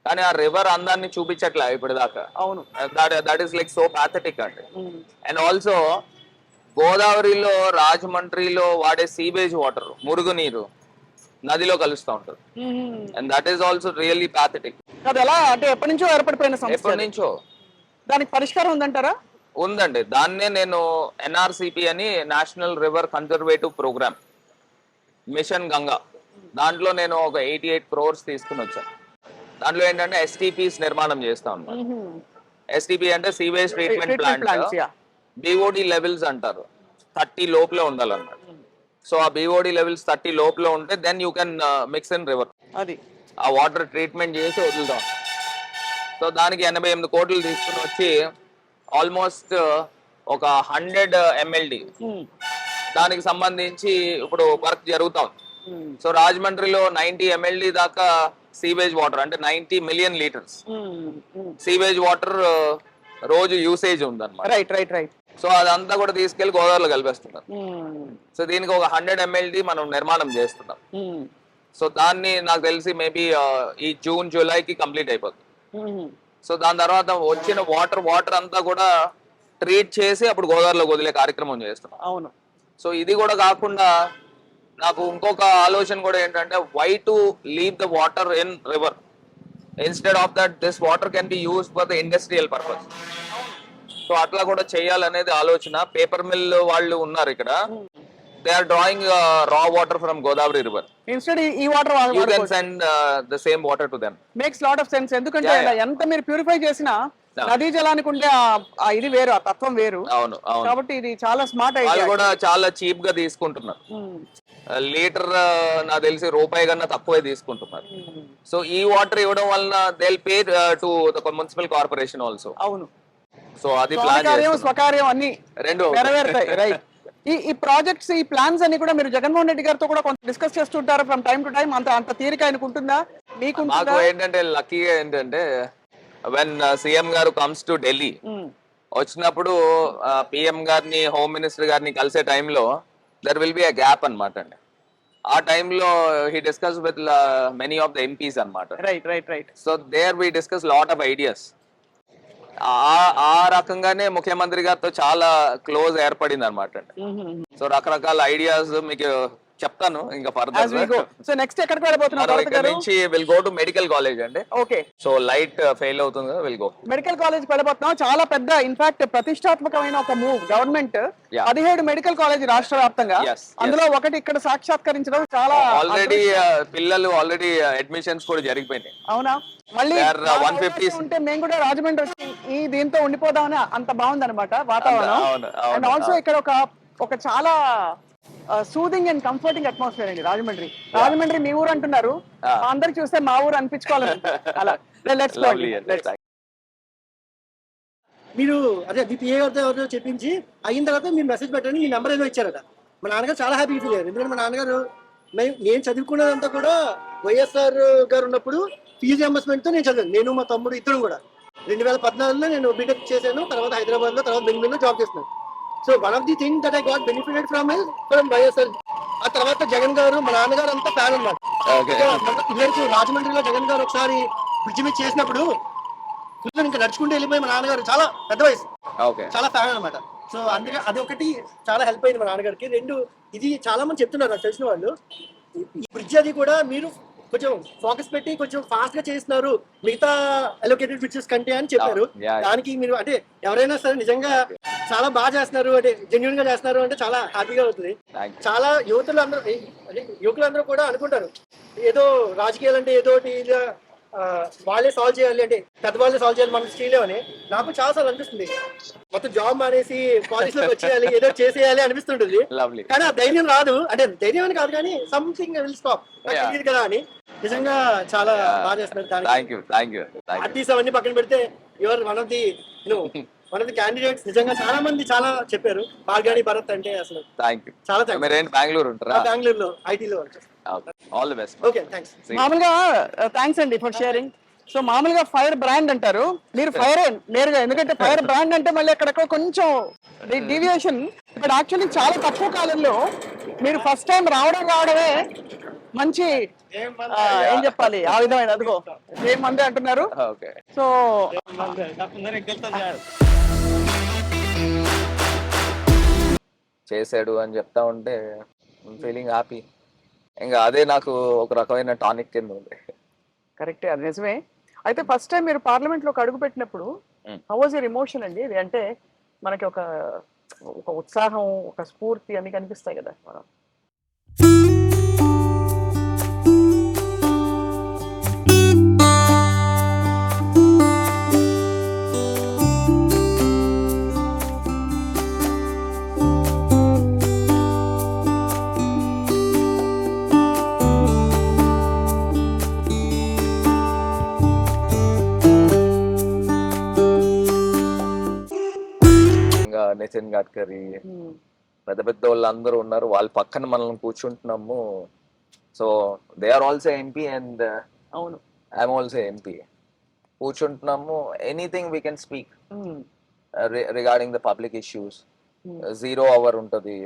[SPEAKER 2] కానీ ఆ రివర్ అందాన్ని చూపించట్లే ఇప్పటిదాకా.
[SPEAKER 1] అవును.
[SPEAKER 2] దట్ ఈస్ లైక్ సో పాథెటిక్ అండి. అండ్ ఆల్సో గోదావరిలో రాజమండ్రిలో వాడే సీవేజ్ వాటర్, మురుగునీరు నదిలో కలుస్తూ ఉంటారు. And that is also really pathetic.
[SPEAKER 1] అది ఎలా అంటే ఎప్పటి నుంచో ఏర్పడిపోయిన సమస్య?
[SPEAKER 2] ఎప్పటి నుంచో.
[SPEAKER 1] దానికి పరిష్కారం ఉందంటారా?
[SPEAKER 2] ఉందండి. దాన్నే నేను ఎన్ఆర్సిపి అని national river conservative programme, mission Ganga, దాంట్లో నేను ఒక 88 crores తీసుకుని వచ్చాను. దాంట్లో ఏంటంటే ఎస్టీపీస్ నిర్మాణం చేస్తా ఉన్నాను. ఎస్టీపీ అంటే sewage treatment plant. BOD levels అంటారు, 30 లోపలే ఉండాలన్నమాట. సో ఆ బిఓడి లెవెల్స్ 30 లోపల ఉంటే then you can mix in river.
[SPEAKER 1] అది
[SPEAKER 2] ఆ వాటర్ ట్రీట్మెంట్ చేసి వదులుతాం. సో దానికి 88 కోట్లు తీసుకుని వచ్చి ఆల్మోస్ట్ ఒక 100 MLD దానికి సంబంధించి ఇప్పుడు వర్క్ జరుగుతాం. సో రాజమండ్రిలో 90 MLD దాకా సీవేజ్ వాటర్, అంటే 90 million liters సీవేజ్ వాటర్ రోజు యూసేజ్ ఉందన్నమాట.
[SPEAKER 1] Right right right.
[SPEAKER 2] సో అదంతా కూడా తీసుకెళ్లి గోదావరిలో కలిపేస్తున్నారు. సో దీనికి ఒక 100 MLD మనం నిర్మాణం చేస్తున్నాం. సో దాన్ని నాకు తెలిసి మేబీ ఈ జూన్ జూలైకి కంప్లీట్ అయిపోతుంది. సో దాని తర్వాత వచ్చిన వాటర్ అంతా కూడా ట్రీట్ చేసి అప్పుడు గోదావరిలో వదిలే కార్యక్రమం చేస్తున్నాం.
[SPEAKER 1] అవును.
[SPEAKER 2] సో ఇది కూడా కాకుండా నాకు ఇంకొక ఆలోచన కూడా ఏంటంటే, why to leave the water in river instead of that this water can be used for the industrial purpose. So అట్లా కూడా చేయాలనేది ఆలోచన. పేపర్ మిల్ వాళ్ళు ఉన్నారు ఇక్కడ, they are drawing raw water from Godavari river.
[SPEAKER 1] Instead ఈ water
[SPEAKER 2] you can send the same water to them.
[SPEAKER 1] Makes lot of sense. ఎందుకంటే
[SPEAKER 2] Yeah, yeah.
[SPEAKER 1] ఎంత మీరు ప్యూరిఫై చేసినా నదీ జలానికి ఉండే ఆ ఇది వేరు, ఆ తత్వం వేరు.
[SPEAKER 2] అవును అవును,
[SPEAKER 1] కాబట్టి ఇది చాలా స్మార్ట్
[SPEAKER 2] వాళ్ళు
[SPEAKER 1] ఐడియా.
[SPEAKER 2] కూడా చాలా చీప్ గా తీసుకుంటున్నారు. లీటర్ నాకు తెలిసి రూపాయి కన్నా తక్కువే తీసుకుంటున్నారు. సో ఈ వాటర్ ఇవ్వడం వలన they will pay to the municipal corporation also.
[SPEAKER 1] అవును,
[SPEAKER 2] సో అది ప్లాన్
[SPEAKER 1] స్వకార్యం స్వకార్యం అన్ని
[SPEAKER 2] రెండు
[SPEAKER 1] నెరవేరుతాయి. రైట్. ఈ ప్రాజెక్ట్స్, ఈ ప్లాన్స్ అన్ని కూడా మీరు జగన్మోహన్ రెడ్డి గారితో కూడా కొంత డిస్కస్ చేస్తుంటారు ఫ్రమ్ టైం టు టైం. అంత తీరిక ఆయనకు ఉంటుందా, మీకు
[SPEAKER 2] మాకు ఏంటంటే లక్కీగా ఏంటంటే when CM garu comes to Delhi వచ్చినప్పుడు పిఎం గారిని, హోమ్ మినిస్టర్ గారిని కలిసే టైంలో there will be a gap అనమాట అండి. ఆ టైంలో he discuss with many of the MPs అనమాట.
[SPEAKER 1] Right.
[SPEAKER 2] So there we discuss lot of ideas. ఆ రకంగానే ముఖ్యమంత్రి గారితో చాలా క్లోజ్ ఏర్పడింది అనమాట అండి. సో రకరకాల ఐడియాస్ మీకు చెప్తాను ఇంకా ఫర్దర్.
[SPEAKER 1] సో నెక్స్ట్ ఎక్కడికి వెళ్ళబోతున్నారు
[SPEAKER 2] ఇక్కడ నుంచి will go to medical college అండి.
[SPEAKER 1] ఓకే,
[SPEAKER 2] సో లైట్ ఫెయిల్ అవుతుంది కదా, విల్ గో
[SPEAKER 1] మెడికల్ కాలేజ్ వెళ్ళబోతున్నాం. చాలా పెద్ద, ఇన్ఫాక్ట్ ప్రతిష్టాత్మకమైన ఒక మూవ్ గవర్నమెంట్. 17 మెడికల్ కాలేజ్ రాష్ట్ర వ్యాప్తంగా, అందులో ఒకటి ఇక్కడ సాక్షాత్కరించడం చాలా.
[SPEAKER 2] ఆల్రెడీ పిల్లలు ఆల్రెడీ అడ్మిషన్స్ కూడా జరిగిపోయినాయి.
[SPEAKER 1] అవునా? మళ్ళీ
[SPEAKER 2] 150
[SPEAKER 1] ఉంటే మేము కూడా రాజమండ్రి వచ్చి ఈ దీంతో ఉండిపోదామని, అంత బాగుంది అనమాట వాతావరణం. అండ్ ఆల్సో ఇక్కడ ఒక చాలా సూదింగ్ అండ్ కంఫర్టింగ్ అట్మాస్ఫియర్ అండి రాజమండ్రి. రాజమండ్రి మీ ఊరు అంటున్నారు, అందరు చూస్తే మా ఊరు అనిపించుకోవాలి అలా. Let's go.
[SPEAKER 3] మీరు అదే మీ పిఏ ఎవరితో చెప్పించి అయిన తర్వాత మీరు మెసేజ్ పెట్టండి, మీ నెంబర్ ఏదో ఇచ్చారట. మా నాన్నగారు చాలా హ్యాపీ ఫీల్ అయ్యారు. ఎందుకంటే మా నాన్నగారు నేను చదువుకున్నదంతా కూడా వైఎస్ఆర్ గారు ఉన్నప్పుడు ఫీజు రియంబర్స్మెంట్ తో నేను చదివాను. నేను మా తమ్ముడు ఇద్దరు కూడా 2014లో నేను బీటెక్ చేశాను. తర్వాత హైదరాబాద్ లో, తర్వాత బెంగళూరులో జాబ్ చేస్తున్నాను. So one of the thing that I got benefited from YSR. ఆ తర్వాత జగన్ గారు, మా నాన్నగారు అంతా ఫ్యాన్ అన్నమాట. ఇద్దరికి రాజమండ్రిలో జగన్ గారు ఒకసారి బ్రిడ్జి మీద చేసినప్పుడు ఇంకా నడుచుకుంటూ వెళ్ళిపోయి మా నాన్నగారు, చాలా పెద్ద వయసు, చాలా ఫ్యాన్ అనమాట. సో అందుకే అది ఒకటి చాలా హెల్ప్ అయింది మా నాన్నగారికి. రెండు, ఇది చాలా మంది చెప్తున్నారు నాకు తెలిసిన వాళ్ళు, ఈ బ్రిడ్జ్ అది కూడా మీరు కొంచెం ఫోకస్ పెట్టి కొంచెం ఫాస్ట్ గా చేస్తున్నారు మిగతా అలోకేటెడ్ బ్రిడ్జెస్ కంటే అని చెప్పారు. దానికి మీరు అంటే ఎవరైనా సరే నిజంగా చాలా బాగా చేస్తున్నారు అంటే, జెన్యున్ గా చేస్తున్నారు అంటే చాలా హ్యాపీగా అవుతుంది. చాలా యువకులందరూ కూడా అనుకుంటారు ఏదో రాజకీయాలు అంటే ఏదో వాళ్ళే సాల్వ్ చేయాలి, అంటే పెద్దవాళ్ళే సాల్వ్ చేయాలి, మన స్త్రీలే అని. నాకు చాలా సార్లు అనిపిస్తుంది మొత్తం జాబ్ మానేసి పాలిటిక్స్ లోకి వచ్చేయాలి, ఏదో చేసేయాలి అనిపిస్తుంటుంది. కానీ ఆ ధైర్యం రాదు. అంటే ధైర్యం అని కాదు, కానీ సంథింగ్ విల్ స్టాప్, నాకు తెలియదు కదా అని. నిజంగా చాలా బాగా చేస్తున్నారు. పార్టీస్ అవన్నీ పక్కన పెడితే your one of the candidates. నిజంగా చాలా మంది చాలా చెప్పారు మార్గాని భరత్ అంటే. అసలు చాలా బెంగళూరులో ఐటీలో.
[SPEAKER 2] All the best.
[SPEAKER 3] Okay, thanks.
[SPEAKER 1] మామూలుగా థ్యాంక్స్ అండి ఫర్ షేరింగ్. సో మామూలుగా ఫైర్ బ్రాండ్ అంటారు, మీరు ఫైర్ నేరుగా, ఎందుకంటే ఫైర్ బ్రాండ్ అంటే మళ్ళీ అక్కడక్కడ కొంచెం డీవియేషన్. బట్ యాక్చువల్లీ చాలా తక్కువ కాలంలో మీరు ఫస్ట్ టైం రావడమే మంచి, ఏం చెప్పాలి, ఆ విధమైన అదిగో ఏం మంది అంటున్నారు. సో
[SPEAKER 2] చేశాడు అని చెప్తా ఉంటే ఫీలింగ్ హ్యాపీ. ఇంకా అదే నాకు ఒక రకమైన టానిక్ కింద ఉంది.
[SPEAKER 1] కరెక్టే, అది నిజమే. అయితే ఫస్ట్ టైం మీరు పార్లమెంట్ లోకి అడుగు పెట్టినప్పుడు హౌ వాజ్ యువర్ ఎమోషన్ అండి? ఇది అంటే మనకి ఒక ఉత్సాహం, ఒక స్ఫూర్తి అన్ని కనిపిస్తాయి కదా.
[SPEAKER 2] నితిన్ గడ్కరీ, పెద్ద పెద్ద వాళ్ళు అందరూ ఉన్నారు, వాళ్ళ పక్కన మనం కూర్చుంటున్నాము. So they are also MP and I'm also MP. కూర్చుంటున్నాము, anything we can speak regarding the public issues. 0 hour ఉంటుంది.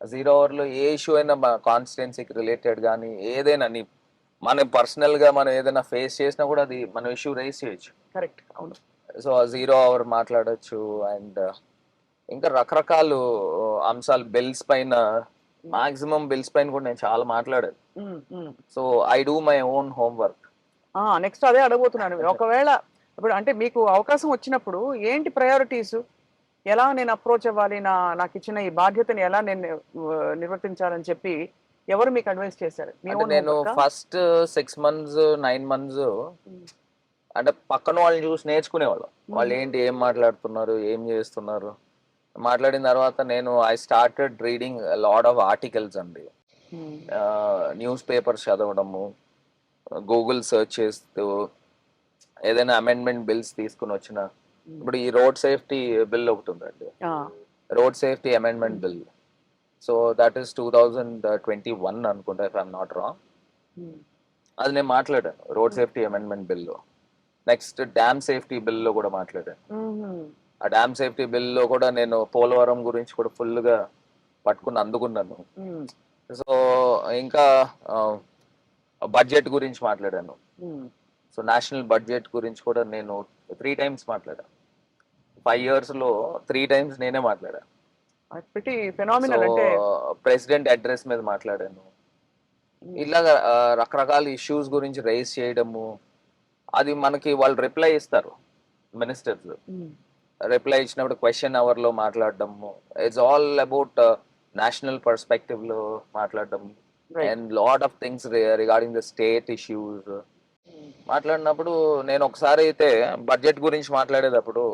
[SPEAKER 2] 0 hour లో ఏ ఇష్యూ అయినా మన కాన్స్టిట్యున్సీకి రిలేటెడ్ కానీ ఏదైనా మనం పర్సనల్ గా మనం ఏదైనా ఫేస్ చేసినా కూడా అది మనం ఇష్యూ రైజ్ చేయొచ్చు.
[SPEAKER 1] కరెక్ట్, అవును.
[SPEAKER 2] సో 0 hour మాట్లాడొచ్చు. అండ్ ఇంకా రకరకాల అంశాలు, బిల్స్ పైన, మాక్సిమం బిల్స్ పైన కూడా నేను చాలా మాట్లాడాను. So I do my own homework.
[SPEAKER 1] Next అదే అడగబోతున్నాను. ఒకవేళ ఇప్పుడు అంటే మీకు అవకాశం వచ్చినప్పుడు ఏంటి ప్రయారిటీస్, ఎలా నేను అప్రోచ్ అవ్వాలి, నాకు ఇచ్చిన ఈ బాధ్యతని ఎలా నేను నిర్వర్తించాలని చెప్పి ఎవరు మీకు అడ్వైస్ చేశారు? మీ
[SPEAKER 2] అంటే
[SPEAKER 1] ఓన్
[SPEAKER 2] నేను ఫస్ట్ 6 months 9 months అంటే పక్కన వాళ్ళని చూసి నేర్చుకునేవాళ్ళం. వాళ్ళు ఏంటి, ఏం మాట్లాడుతున్నారు, ఏం చేస్తున్నారు. మాట్లాడిన తర్వాత నేను I started reading lot of articles అండి. న్యూస్ పేపర్స్ చదవడము, గూగుల్ సెర్చ్ చేస్తూ ఏదైనా అమెండ్మెంట్ బిల్స్ తీసుకుని వచ్చిన, ఇప్పుడు ఈ రోడ్ సేఫ్టీ బిల్ ఒకటి ఉందండి, road safety amendment bill. So that is 2021 అనుకుంటా, ఇఫ్ ఐఎమ్ నాట్ రాంగ్. అది నేను మాట్లాడాను రోడ్ సేఫ్టీ అమెండ్మెంట్ బిల్లో. నెక్స్ట్ డ్యామ్ సేఫ్టీ బిల్లో కూడా మాట్లాడాను. ఆ డ్యామ్ సేఫ్టీ బిల్లో కూడా నేను పోలవరం గురించి కూడా ఫుల్గా పట్టుకుని అందుకున్నాను. సో ఇంకా బడ్జెట్ గురించి మాట్లాడాను. సో నేషనల్ బడ్జెట్ గురించి కూడా నేను 3 times మాట్లాడాను. 5 years లో 3 times నేనే మాట్లాడాను. ప్రెసిడెంట్ అడ్రస్ మీద మాట్లాడాను. ఇలాగా రకరకాల ఇష్యూస్ గురించి రైజ్ చేయడము. అది మనకి వాళ్ళు రిప్లై ఇస్తారు, మినిస్టర్స్ రిప్లై ఇచ్చినప్పుడు క్వశ్చన్ అవర్ లో మాట్లాడడము. It's all about national perspective లో మాట్లాడడం and lot of things regarding the state issues మాట్లాడినప్పుడు. నేను ఒకసారి అయితే బడ్జెట్ గురించి మాట్లాడేటప్పుడు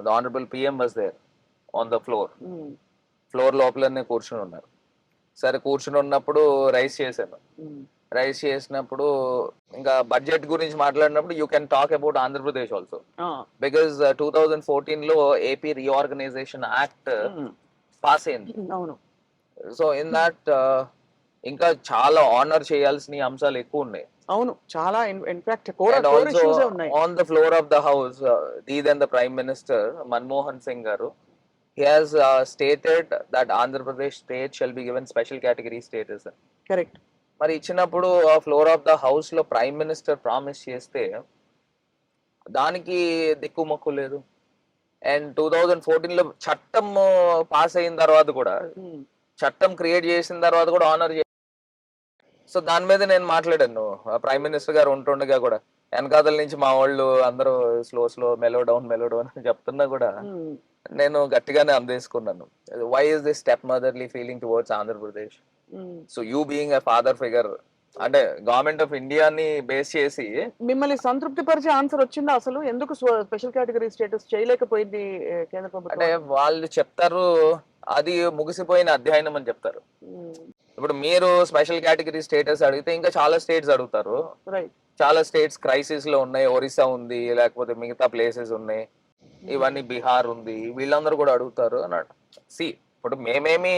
[SPEAKER 2] the honourable PM was there on the floor లోపలనే కూర్చుని ఉన్నారు. సరే కూర్చుని ఉన్నప్పుడు రైస్ చేశాను. రైస్ చేసినప్పుడు ఇంకా బడ్జెట్ గురించి మాట్లాడినప్పుడు you can talk about Andhra Pradesh also, because 2014 లో ఏపీ రీఆర్గనైజేషన్ యాక్ట్ పాస్ అయింది. సో ఇన్ దాట్ ఇంకా చాలా ఆనర్ చేయాల్సిన అంశాలు ఎక్కువ ఉన్నాయి.
[SPEAKER 1] అవును, చాలా in fact
[SPEAKER 2] on the floor of the house then the prime minister Manmohan Singh గారు, he has stated that Andhra Pradesh state shall be given special category status.
[SPEAKER 1] Correct.
[SPEAKER 2] మరి ఇచ్చినప్పుడు ఆ ఫ్లోర్ ఆఫ్ ద హౌస్ లో ప్రైమ్ మినిస్టర్ ప్రామిస్ చేస్తే దానికి దిక్కుమొక్కు లేదు. And 2014 లో చట్టం పాస్ అయిన తర్వాత కూడా, చట్టం క్రియేట్ చేసిన తర్వాత కూడా ఆనర్. సో దాని మీద నేను మాట్లాడాను. ప్రైమ్ మినిస్టర్ గారు ఉంటుండగా కూడా వెనకాతల నుంచి మా వాళ్ళు అందరూ స్లో మెలో డౌన్ అని చెప్తున్నా కూడా నేను గట్టిగానే అందేసుకున్నాను. Why is this step motherly feeling towards Andhra Pradesh? So you being a father figure, అంటే గవర్నమెంట్ ఆఫ్ ఇండియాని బేస్ చేసి
[SPEAKER 1] మిమ్మల్ని సంతృప్తి పరిచే ఆన్సర్ వచ్చిందా? అసలు ఎందుకు స్పెషల్ కేటగిరీ స్టేటస్ చేయలేకపోయింది కేంద్ర ప్రభుత్వం?
[SPEAKER 2] అంటే వాళ్ళు చెప్తారు అది ముగిసిపోయిన అధ్యయనం అని చెప్తారు. ఇప్పుడు మీరు స్పెషల్ కేటగిరీ స్టేటస్ అడిగితే ఇంకా చాలా స్టేట్స్ అడుగుతారు. చాలా స్టేట్స్ క్రైసిస్ లో ఉన్నాయి. ఒరిస్సా ఉంది, లేకపోతే మిగతా ప్లేసెస్ ఉన్నాయి, ఇవన్నీ బీహార్ ఉంది, వీళ్ళందరూ కూడా అడుగుతారు అన్నాడు. ఇప్పుడు మేమేమి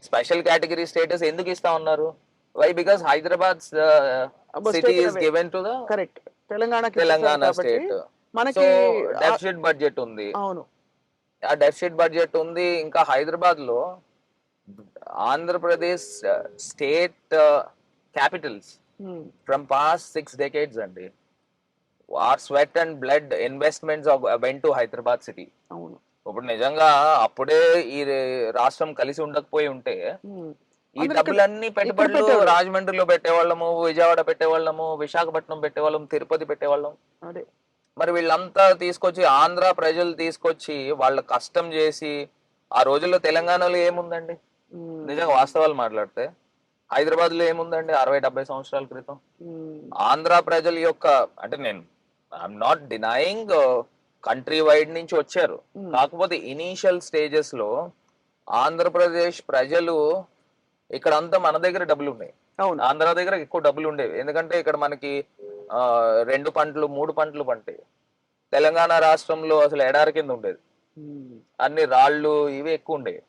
[SPEAKER 2] స్పెషల్ కేటగిరీ స్టేటస్ ఎందుకు ఇస్తా ఉన్నారు? Why? Because Hyderabad city is given to the Telangana state. మనకి డెఫిసిట్ బడ్జెట్ ఉంది.
[SPEAKER 1] అవును,
[SPEAKER 2] ఆ డెఫిసిట్ బడ్జెట్ ఉంది. ఇంకా హైదరాబాద్ లో Andhra Pradesh state capitals from past 6 decades అండి, our sweat and blood investments went to Hyderabad city.
[SPEAKER 1] అవును,
[SPEAKER 2] ఇప్పుడు నిజంగా అప్పుడే ఈ రాష్ట్రం కలిసి ఉండకపోయి ఉంటే ఈ డబ్బులన్నీ పెట్టుబడులు రాజమండ్రిలో పెట్టేవాళ్ళము, విజయవాడ పెట్టేవాళ్ళము, విశాఖపట్నం పెట్టేవాళ్ళం, తిరుపతి పెట్టేవాళ్ళం.
[SPEAKER 1] అదే
[SPEAKER 2] మరి వీళ్ళంతా తీసుకొచ్చి ఆంధ్ర ప్రజలు తీసుకొచ్చి వాళ్ళ కష్టం చేసి, ఆ రోజుల్లో తెలంగాణలో ఏముందండి? నిజంగా వాస్తవాలు మాట్లాడితే హైదరాబాద్ లో ఏముందండి 60-70 సంవత్సరాల క్రితం? ఆంధ్ర ప్రజల యొక్క, అంటే నేను I'm not denying country wide నుంచి వచ్చారు, కాకపోతే ఇనీషియల్ స్టేజెస్ లో ఆంధ్రప్రదేశ్ ప్రజలు ఇక్కడ అంతా మన దగ్గర డబ్బులు ఉన్నాయి, ఆంధ్ర దగ్గర ఎక్కువ డబ్బులు ఉండేవి. ఎందుకంటే ఇక్కడ మనకి 2 పంటలు 3 పంటలు పంటాయి. తెలంగాణ రాష్ట్రంలో అసలు ఎడారి కింద ఉండేది, అన్ని రాళ్ళు ఇవి ఎక్కువ ఉండేవి.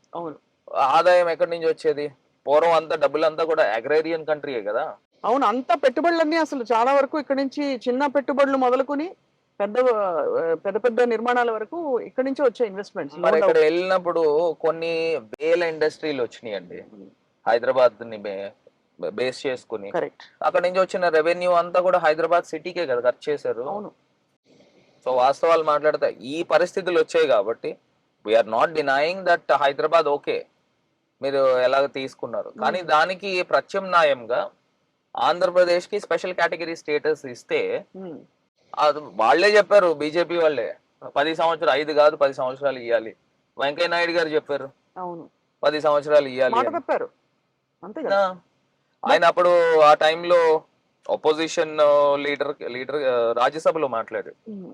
[SPEAKER 2] ఆదాయం ఎక్కడి నుంచి వచ్చేది? పూర్వం అంతా డబ్బులంతా కూడా అగ్రేరియన్ కంట్రీయే కదా.
[SPEAKER 1] అవును, అంత పెట్టుబడులన్నీ అసలు చాలా వరకు ఇక్కడ నుంచి, చిన్న పెట్టుబడులు మొదలుకొని పెద్ద పెద్ద నిర్మాణాల వరకు ఇక్కడ నుంచి వచ్చే ఇన్వెస్ట్మెంట్స్.
[SPEAKER 2] మరి ఇక్కడ వెళ్ళినప్పుడు కొన్ని వేల ఇండస్ట్రీలు వచ్చినాయండి హైదరాబాద్ ని బేస్ చేసుకుని. అక్కడ నుంచి వచ్చిన రెవెన్యూ అంతా కూడా హైదరాబాద్ సిటీకే కదా ఖర్చు చేశారు. సో వాస్తవాలు మాట్లాడితే ఈ పరిస్థితులు వచ్చాయి కాబట్టి we're not denying that Hyderabad okay మీరు ఎలాగ తీసుకున్నారు, కానీ దానికి ప్రత్యామ్నాయంగా ఆంధ్రప్రదేశ్ కి స్పెషల్ కేటగిరీ స్టేటస్ ఇస్తే అది వాళ్ళే చెప్పారు, బీజేపీ వాళ్ళే 10 సంవత్సరాలు 5 కాదు 10 సంవత్సరాలు ఇవ్వాలి. వెంకయ్య నాయుడు గారు చెప్పారు
[SPEAKER 1] అవును
[SPEAKER 2] 10 సంవత్సరాలు ఇవ్వాలి
[SPEAKER 1] మాట
[SPEAKER 2] అని.
[SPEAKER 1] తప్పారు అంతే కదా.
[SPEAKER 2] ఆయన అప్పుడు ఆ టైంలో అపోజిషన్ లీడర్ రాజ్యసభలో మాట్లాడాడు,
[SPEAKER 1] ఉమ్,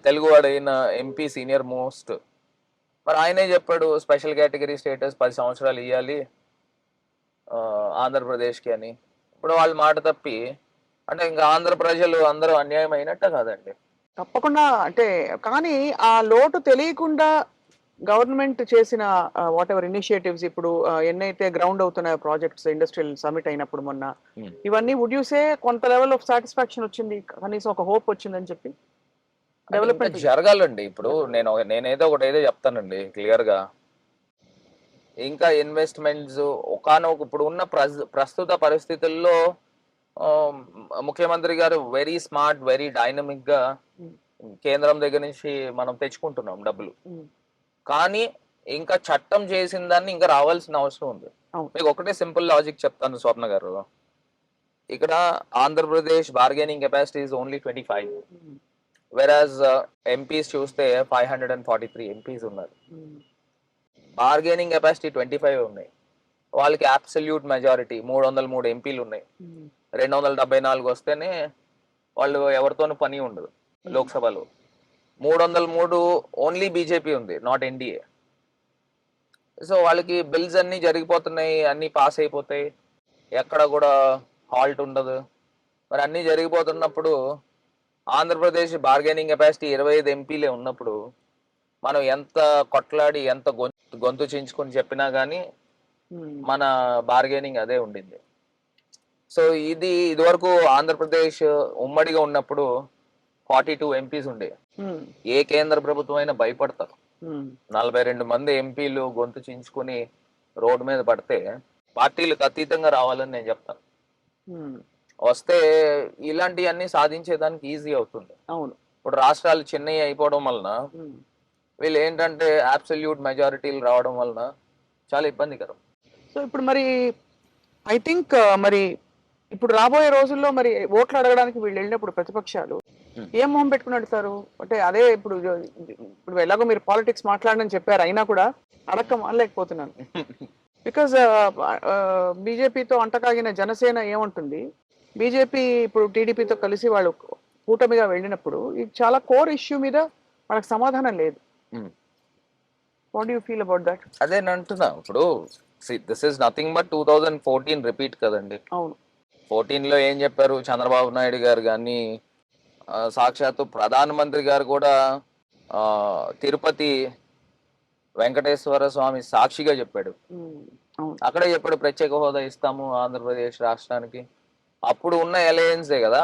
[SPEAKER 2] తెలుగు వాడైన ఎంపీ సీనియర్ మోస్ట్. మరి ఆయనే చెప్పాడు స్పెషల్ కేటగిరీ స్టేటస్ 10 సంవత్సరాలు ఇవ్వాలి ఆంధ్రప్రదేశ్కి అని. ఇప్పుడు వాళ్ళు మాట తప్పి అంటే ఇంకా ఆంధ్ర ప్రజలు అందరూ అన్యాయం అయినట్ట కాదండి.
[SPEAKER 1] తప్పకుండా అంటే కానీ ఆ లోటు తెలియకుండా గవర్నమెంట్ చేసిన వాట్ ఎవర్ ఇనిషియేటివ్స్ ఇప్పుడు ఎన్నైతే గ్రౌండ్ అవుతున్న ప్రాజెక్ట్స్ ఇండస్ట్రియల్ సమిట్ అయినప్పుడు మొన్న
[SPEAKER 2] Hmm.
[SPEAKER 1] ఇవన్నీ వుడ్ యూ సే కొంత లెవెల్ ఆఫ్ సాటిస్ఫాక్షన్ వచ్చింది, కనీసం ఒక హోప్ వచ్చిందని చెప్పి
[SPEAKER 2] అంటే ఇంకా
[SPEAKER 1] డెవలప్మెంట్.
[SPEAKER 2] జరగాలండి. ఇప్పుడు నేనేదో ఒకటైతే చెప్తానండి క్లియర్ గా, ఇంకా ఇన్వెస్ట్మెంట్స్ ఒకనొక ఇప్పుడు ఉన్న ప్రస్తుత పరిస్థితుల్లో ఆ, ముఖ్యమంత్రి గారు వెరీ స్మార్ట్ వెరీ డైనమిక్ గా కేంద్రం దగ్గర నుంచి మనం తెచ్చుకుంటున్నాం డబ్బులు. కానీ ఇంకా చట్టం చేసిన దాన్ని ఇంకా రావాల్సిన అవసరం ఉంది.
[SPEAKER 1] అవును.
[SPEAKER 2] మీకు ఒకటే సింపుల్ లాజిక్ చెప్తాను స్వప్న గారు. ఇక్కడ Andhra Pradesh bargaining capacity is only 25, వెరాజ్ ఎంపీస్ చూస్తే 543 ఎంపీస్ ఉన్నారు. బార్గెనింగ్ కెపాసిటీ 25 ఉన్నాయి. వాళ్ళకి అబ్సల్యూట్ మెజారిటీ 303 ఎంపీలు ఉన్నాయి. 274 వస్తేనే వాళ్ళు ఎవరితోనూ పని ఉండదు లోక్సభలో. 303 ఓన్లీ బీజేపీ ఉంది, నాట్ ఎన్డీఏ. సో వాళ్ళకి బిల్స్ అన్ని జరిగిపోతున్నాయి, అన్ని పాస్ అయిపోతాయి, ఎక్కడ కూడా హాల్ట్ ఉండదు. మరి అన్ని జరిగిపోతున్నప్పుడు ఆంధ్రప్రదేశ్ బార్గెనింగ్ కెపాసిటీ 25 ఎంపీలే ఉన్నప్పుడు మనం ఎంత కొట్లాడి ఎంత గొంతు చించుకొని చెప్పినా కానీ మన బార్గెనింగ్ అదే ఉండింది. సో ఇదివరకు ఆంధ్రప్రదేశ్ ఉమ్మడిగా ఉన్నప్పుడు 42 ఎంపీస్ ఉండే. ఏ కేంద్ర ప్రభుత్వం అయినా భయపడతారు. 42 మంది ఎంపీలు గొంతు చించుకుని రోడ్డు మీద పడితే పార్టీలకు అతీతంగా రావాలని నేను చెప్తాను. వస్తే ఇలాంటివన్నీ సాధించేదానికి ఈజీ అవుతుంది.
[SPEAKER 1] అవును.
[SPEAKER 2] ఇప్పుడు రాష్ట్రాలు చిన్నవి అయిపోవడం వలన వీళ్ళు ఏంటంటే అబ్సల్యూట్ మెజారిటీలు రావడం వలన చాలా ఇబ్బందికరం.
[SPEAKER 1] సో ఇప్పుడు మరి ఐ థింక్ మరి ఇప్పుడు రాబోయే రోజుల్లో మరి ఓట్లు అడగడానికి వీళ్ళు వెళ్ళినప్పుడు ప్రతిపక్షాలు ఏం మొహం పెట్టుకుని అడుగుతారు అంటే అదే ఇప్పుడు ఎలాగో మీరు పాలిటిక్స్ మాట్లాడని చెప్పారు, అయినా కూడా అడక్క మానలేకపోతున్నాను. బికాజ్ బీజేపీతో అంటకాగిన జనసేన ఏమంటుంది, బీజేపీ ఇప్పుడు టీడీపీతో కలిసి వాళ్ళు కూటమిగా వెళ్ళినప్పుడు ఇది చాలా కోర్ ఇష్యూ మీద మనకు సమాధానం లేదు. What do you feel about that?
[SPEAKER 2] అదే నేను అంటున్నా. ఇప్పుడు this is nothing but 2014 repeat కదండి.
[SPEAKER 1] అవును.
[SPEAKER 2] 14లో ఏం చెప్పారు చంద్రబాబు నాయుడు గారు కానీ సాక్షాత్తు ప్రధానమంత్రి గారు కూడా తిరుపతి వెంకటేశ్వర స్వామి సాక్షిగా చెప్పాడు. అక్కడే చెప్పాడు ప్రత్యేక హోదా ఇస్తాము ఆంధ్రప్రదేశ్ రాష్ట్రానికి. అప్పుడు ఉన్న అలయన్సే కదా,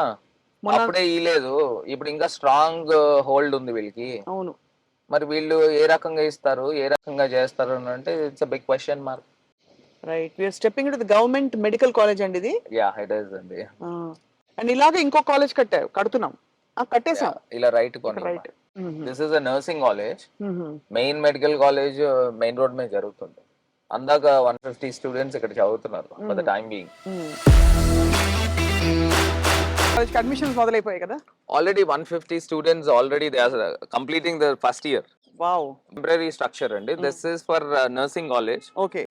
[SPEAKER 2] అప్పుడే ఇలేదు. ఇప్పుడు ఇంకా స్ట్రాంగ్ హోల్డ్ ఉంది వీళ్ళకి.
[SPEAKER 1] అవును.
[SPEAKER 2] మరి వీళ్ళు ఏ రకంగా ఇస్తారు, ఏ రకంగా చేస్తారు అని అంటే it's a big question mark.
[SPEAKER 1] Right. We're stepping to the government medical college అండి ఇది.
[SPEAKER 2] యా ఇట్ ఇస్ అండి.
[SPEAKER 1] అండ్ ఇలాగే ఇంకో కాలేజ్ కడుతున్నాం, కట్టేసాం
[SPEAKER 2] ఇలా right
[SPEAKER 1] right.
[SPEAKER 2] This is a nursing college. Main medical college main road మీద జరుగుతుంది. అందాక 150 స్టూడెంట్స్ ఇక్కడ చదువుతున్నారు ఫర్ ద టైం బీయింగ్.
[SPEAKER 1] కాలేజ్కి అడ్మిషన్స్ మొదలైపోయాయి కదా.
[SPEAKER 2] Already 150 students already they are completing the first year.
[SPEAKER 1] Wow.
[SPEAKER 2] Temporary structure అండి. This is for nursing college.
[SPEAKER 1] Okay.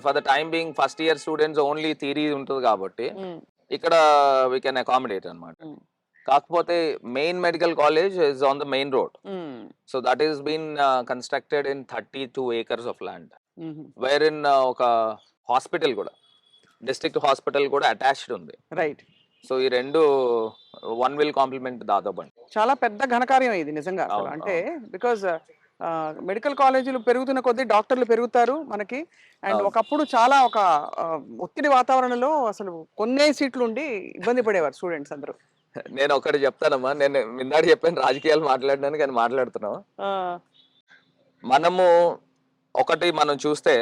[SPEAKER 2] For the time being first year students only theory ఉంటుంది కాబట్టి ఇక్కడ we can accommodate అన్నమాట. కాకపోతే main medical college is on the main road. So that is been constructed in 32 acres of land, where in ఒక hospital కూడా, district hospital కూడా attached ఉంది.
[SPEAKER 1] Right.
[SPEAKER 2] So ఈ రెండు వన్ విల్ కాంప్లిమెంట్ దాదాపు అండి.
[SPEAKER 1] చాలా పెద్ద ఘనకార్యం ఇది నిజంగా అసలు. అంటే బికాజ్ మెడికల్ కాలేజీలు పెరుగుతున్న కొద్దీ డాక్టర్లు పెరుగుతారు మనకి. అండ్ ఒకప్పుడు చాలా ఒక ఒత్తిడి వాతావరణంలో అసలు కొన్నే సీట్లు ఉండి ఇబ్బంది పడేవారు స్టూడెంట్స్ అందరూ.
[SPEAKER 2] నేను ఒకటి చెప్తానమ్మా, నేను నిన్నటి చెప్పాను రాజకీయాలు మాట్లాడడానికి, కానీ మాట్లాడుతున్నాం. మనము ఒకటి మనం చూస్తే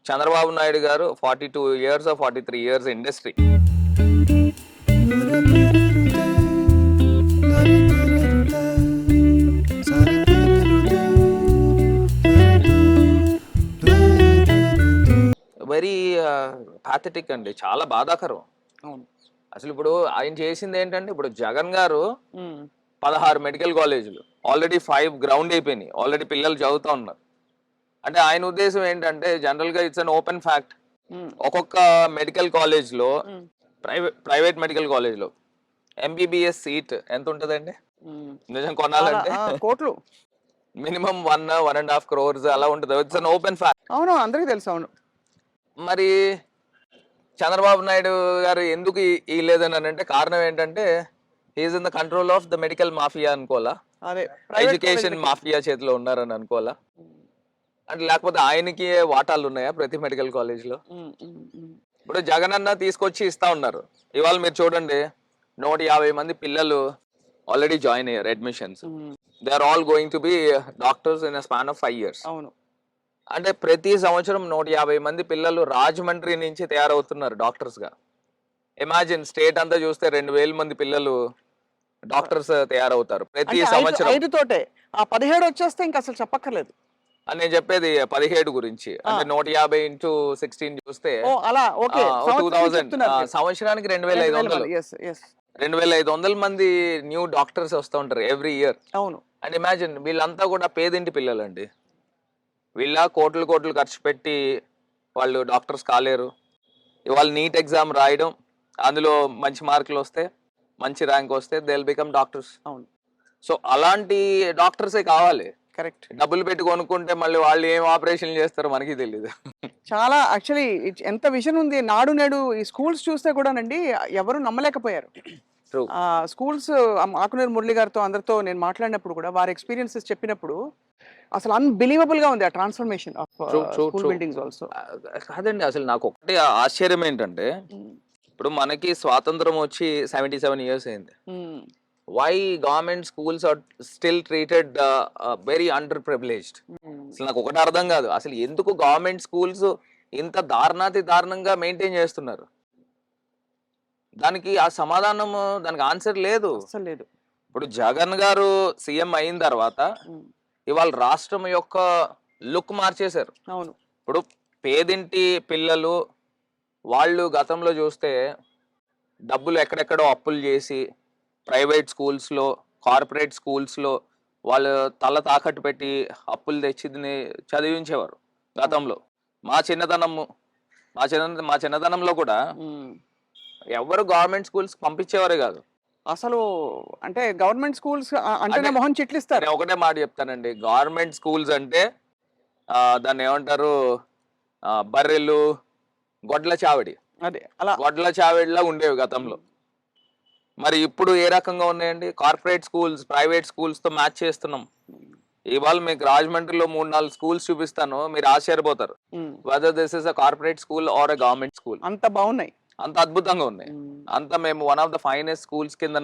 [SPEAKER 2] చంద్రబాబు నాయుడు గారు 42 years or 43 years industry. Very pathetic అండి, చాలా బాధాకరం.
[SPEAKER 1] అవును.
[SPEAKER 2] అసలు ఇప్పుడు ఆయన చేసింది ఏంటంటే, ఇప్పుడు జగన్ గారు
[SPEAKER 1] ఉమ్,
[SPEAKER 2] 16 మెడికల్ కాలేజీలు, ఆల్రెడీ 5 గ్రౌండ్ అయిపోయినాయి, ఆల్రెడీ పిల్లలు చదువుతా ఉన్నారు. అంటే ఆయన ఉద్దేశం ఏంటంటే, జనరల్ గా ఇట్స్ అన్ ఓపెన్ ఫ్యాక్ట్,
[SPEAKER 1] ఉమ్,
[SPEAKER 2] ఒక్కొక్క మెడికల్ కాలేజ్ లో,
[SPEAKER 1] ఉమ్,
[SPEAKER 2] ప్రైవేట్ మెడికల్ కాలేజ్ లో ఎంబీబీఎస్ సీట్ ఎంత ఉంటదండి
[SPEAKER 1] ఉమ్.
[SPEAKER 2] నిజం
[SPEAKER 1] చాలా,
[SPEAKER 2] కొనాలంటే?
[SPEAKER 1] కోట్లు.
[SPEAKER 2] మినిమం 1.5 crores అలా ఉంటుంది. It's an open fact.
[SPEAKER 1] అవును, అందరికీ తెలుసు. అవును.
[SPEAKER 2] మరి చంద్రబాబు నాయుడు గారు ఎందుకు ఇవ్వలేదని అంటే కారణం ఏంటంటే, he is in the control of the medical mafia అనుకోవాలా,
[SPEAKER 1] అదే ప్రైవేట్
[SPEAKER 2] ఎడ్యుకేషన్
[SPEAKER 1] కాలేజీలకి.
[SPEAKER 2] మాఫియా చేతిలో ఉన్నారని అనుకోవాలా, అంటే లేకపోతే ఆయనకి వాటాలు ఉన్నాయా ప్రతి మెడికల్ కాలేజ్ లో?
[SPEAKER 1] ఉమ్, ఉమ్, ఉమ్.
[SPEAKER 2] ఇప్పుడు జగన్ అన్న తీసుకొచ్చి ఇస్తా ఉన్నారు. ఇవాళ మీరు చూడండి, 150 మంది పిల్లలు ఆల్రెడీ జాయిన్ అయ్యారు admissions.
[SPEAKER 1] Um,
[SPEAKER 2] they are all going to be doctors in span of 5 years.
[SPEAKER 1] అవును.
[SPEAKER 2] అంటే ప్రతి సంవత్సరం 150 మంది పిల్లలు రాజమండ్రి నుంచి తయారవుతున్నారు డాక్టర్స్ గా. ఇమాజిన్, స్టేట్ అంతా చూస్తే 2000 మంది పిల్లలు డాక్టర్స్ తయారవుతారు ప్రతి
[SPEAKER 1] అంటే
[SPEAKER 2] సంవత్సరం.
[SPEAKER 1] 5 తోటే ఆ 17 వచ్చేస్తే ఇంకా అసలు చెప్పక్కర్లేదు.
[SPEAKER 2] అని నేను చెప్పేది 17 గురించి. అంటే 150 into 16 చూస్తే
[SPEAKER 1] ఓ అలా, ఓకే.
[SPEAKER 2] 2000, సంవత్సరానికి 2500.
[SPEAKER 1] Yes, yes.
[SPEAKER 2] 2500 మంది న్యూ డాక్టర్స్ వస్తూ ఉంటారు ఎవ్రీ ఇయర్.
[SPEAKER 1] అవును.
[SPEAKER 2] అండ్ ఇమాజిన్, వీళ్ళంతా కూడా పేదింటి పిల్లలండి. వీళ్ళ కోట్లు కోట్లు ఖర్చు పెట్టి వాళ్ళు డాక్టర్స్ కాలేరు. ఇవాళ నీట్ ఎగ్జామ్ రాయడం, అందులో మంచి మార్కులు వస్తే, మంచి ర్యాంక్ వస్తే దే విల్ బికమ్ డాక్టర్స్.
[SPEAKER 1] అవును,
[SPEAKER 2] సో అలాంటి డాక్టర్సే కావాలి.
[SPEAKER 1] కరెక్ట్.
[SPEAKER 2] డబ్బులు పెట్టి కొనుక్కుంటే మళ్ళీ వాళ్ళు ఏం ఆపరేషన్ చేస్తారో మనకి తెలియదు.
[SPEAKER 1] చాలా యాక్చువల్లీ ఎంత విజన్ ఉంది. నాడు నేడు ఈ స్కూల్స్ చూస్తే కూడానండి ఎవరు నమ్మలేకపోయారు.
[SPEAKER 2] ట్రూ.
[SPEAKER 1] స్కూల్స్ ఆకునూరు మురళి గారితో అందరితో నేను మాట్లాడినప్పుడు కూడా వారి ఎక్స్పీరియన్సెస్ చెప్పినప్పుడు అసలు అన్బిలీవబుల్ గా ఉంది ఆ transformation of school buildings also.
[SPEAKER 2] కాదండి, అసలు నాకు ఒకటి ఆశ్చర్యం ఏంటంటే, ఇప్పుడు మనకి స్వాతంత్రం వచ్చి 77 years అయింది. Why government schools are still treated very underprivileged? అసలు నాకు ఒకటి అర్థం కాదు, అసలు ఎందుకు గవర్నమెంట్ స్కూల్స్ ఇంత దారుణాతి దారుణంగా మెయింటైన్ చేస్తున్నారు? దానికి ఆ సమాధానం, దానికి ఆన్సర్ లేదు.
[SPEAKER 1] అసలు లేదు.
[SPEAKER 2] ఇప్పుడు జగన్ గారు సీఎం అయిన తర్వాత ఇవాళ రాష్ట్రం యొక్క లుక్ మార్చేశారు.
[SPEAKER 1] అవును.
[SPEAKER 2] ఇప్పుడు పేదింటి పిల్లలు వాళ్ళు గతంలో చూస్తే డబ్బులు ఎక్కడెక్కడో అప్పులు చేసి ప్రైవేట్ స్కూల్స్లో, కార్పొరేట్ స్కూల్స్లో వాళ్ళు తల తాకట్టు పెట్టి అప్పులు తెచ్చి చదివించేవారు గతంలో. మా చిన్నతనంలో కూడా ఎవరు గవర్నమెంట్ స్కూల్స్ పంపించేవారే కాదు.
[SPEAKER 1] అసలు అంటే గవర్నమెంట్ స్కూల్స్ అంటేనే మొహం చిట్లిస్తారు.
[SPEAKER 2] నేను ఒకటే మాట చెప్తానండి, గవర్నమెంట్ స్కూల్స్ అంటే దాన్ని ఏమంటారు, బర్రెలు గొడ్ల చావడి,
[SPEAKER 1] అదే అలా
[SPEAKER 2] గొడ్ల చావడిలా ఉండేవి గతంలో. మరి ఇప్పుడు ఏ రకంగా ఉన్నాయండి? కార్పొరేట్ స్కూల్స్ ప్రైవేట్ స్కూల్స్ తో మ్యాచ్ చేస్తున్నాం. ఇవాళ మీకు రాజమండ్రిలో 3-4 స్కూల్స్ చూపిస్తాను, మీరు ఆశ్చర్యపోతారు. Whether this is a corporate school or a government school.
[SPEAKER 1] అంత బాగున్నాయి,
[SPEAKER 2] అంత అద్భుతంగా ఉన్నాయి. అంత మేము one of the finest schools కింద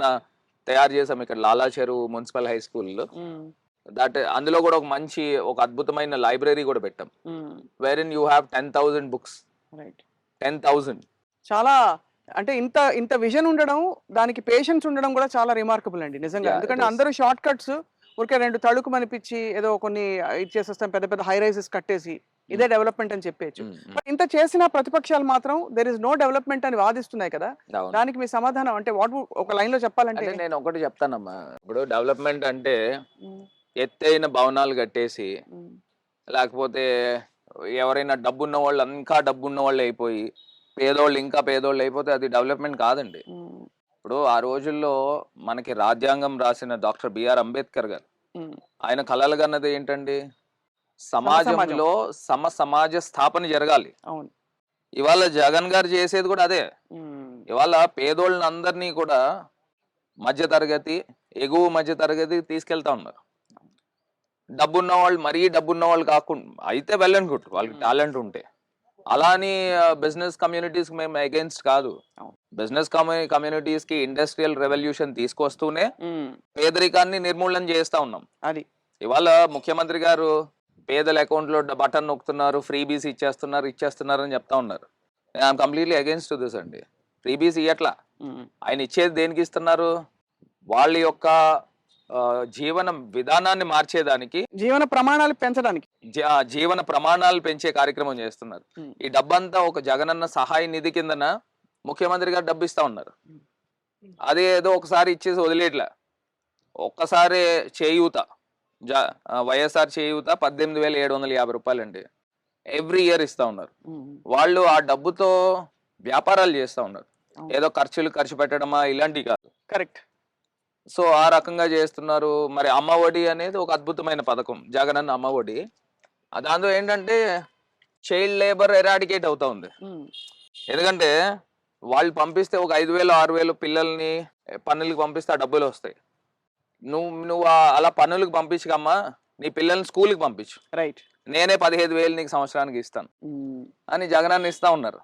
[SPEAKER 2] తయారు చేసాం ఇక్కడ లాలా చెరువు మున్సిపల్ హై స్కూల్. అందులో కూడా ఒక అద్భుతమైన లైబ్రరీ కూడా పెట్టాం, wherein you have 10,000 books. 10,000.
[SPEAKER 1] చాలా అంటే ఇంత విజన్ ఉండడం, దానికి పేషెన్స్ ఉండడం కూడా చాలా రిమార్కబుల్ అండి నిజంగా. ఎందుకంటే అందరూ షార్ట్ కట్స్, ఊరికే 2 తళుకు మనిపించి ఏదో కొన్ని ఇచ్చేసేస్తాం, పెద్ద పెద్ద హై రైజెస్ కట్టేసి ఇదే డెవలప్మెంట్ అని చెప్పేచ్చు. ఇంత చేసిన ప్రతిపక్షాలు మాత్రం దేర్ ఇస్ నో డెవలప్మెంట్ అని వాదిస్తున్నాయి కదా, దానికి మీ సమాధానం అంటే వాట్? ఒక లైన్ లో చెప్పాలంటే
[SPEAKER 2] నేను ఒకటి చెప్తానమ్మా, ఇప్పుడు డెవలప్మెంట్ అంటే ఎత్తైన భవనాలు కట్టేసి, లేకపోతే ఎవరైనా డబ్బున్న వాళ్ళు ఇంకా డబ్బున్న వాళ్ళు అయిపోయి పేదోళ్ళు ఇంకా పేదోళ్ళు అయిపోతే అది డెవలప్మెంట్ కాదండి. ఇప్పుడు ఆ రోజుల్లో మనకి రాజ్యాంగం రాసిన డాక్టర్ బిఆర్ అంబేద్కర్ గారు, ఆయన కలలు కన్నది ఏంటండి? సమాజంలో సమాజ స్థాపన జరగాలి. ఇవాళ జగన్ గారు చేసేది కూడా అదే. ఇవాళ పేదోళ్ళని అందరినీ కూడా మధ్య తరగతి, ఎగువ మధ్య తరగతి తీసుకెళ్తా ఉన్నారు. డబ్బున్న వాళ్ళు, మరీ డబ్బున్న వాళ్ళు కాకుండా అయితే వెల్ అండ్ గుడ్, వాళ్ళకి టాలెంట్ ఉంటే. అలా అని బిజినెస్ కమ్యూనిటీస్ మేము అగేన్స్ట్ కాదు. బిజినెస్ కమ్యూనిటీస్ కి ఇండస్ట్రియల్ రెవల్యూషన్ తీసుకొస్తూనే పేదరికాన్ని నిర్మూలన చేస్తా ఉన్నాం.
[SPEAKER 1] అది
[SPEAKER 2] ఇవాళ ముఖ్యమంత్రి గారు పేదల అకౌంట్ లో బటన్ నొక్కుతున్నారు, ఫ్రీబీస్ ఇచ్చేస్తున్నారు అని చెప్తా ఉన్నారు. I'm completely against to this అండి. ఫ్రీబీస్ ఇవ్వట్లా. ఆయన ఇచ్చేది దేనికి ఇస్తున్నారు? వాళ్ళ యొక్క జీవన విధానాన్ని మార్చేదానికి,
[SPEAKER 1] జీవన ప్రమాణాలు పెంచడానికి,
[SPEAKER 2] జీవన ప్రమాణాలు పెంచే కార్యక్రమం చేస్తున్నారు. ఈ డబ్బంతా ఒక జగనన్న సహాయ నిధి కిందన ముఖ్యమంత్రి గారు డబ్బు ఇస్తా ఉన్నారు. అది ఏదో ఒకసారి ఇచ్చేసి వదిలేట్లా. ఒక్కసారి చేయూత వైఎస్ఆర్ చేయూత 18,750 రూపాయలండి ఎవ్రీ ఇయర్ ఇస్తా ఉన్నారు. వాళ్ళు ఆ డబ్బుతో వ్యాపారాలు చేస్తా ఉన్నారు, ఏదో ఖర్చు పెట్టడమా ఇలాంటివి కాదు.
[SPEAKER 1] కరెక్ట్.
[SPEAKER 2] సో ఆ రకంగా చేస్తున్నారు. మరి అమ్మ ఒడి అనేది ఒక అద్భుతమైన పథకం, జగనన్న అమ్మ ఒడి. దాంతో ఏంటంటే చైల్డ్ లేబర్ ఎరాడికేట్ అవుతా ఉంది. ఎందుకంటే వాళ్ళు పంపిస్తే ఒక 5,000 6,000 పిల్లల్ని పన్నులకు పంపిస్తే ఆ డబ్బులు వస్తాయి. నువ్వు అలా పన్నులకు పంపించకమ్మా, నీ పిల్లల్ని స్కూల్కి పంపించు,
[SPEAKER 1] రైట్,
[SPEAKER 2] నేనే 15,000 నీకు సంవత్సరానికి ఇస్తాను అని జగనన్న ఇస్తా ఉన్నారు.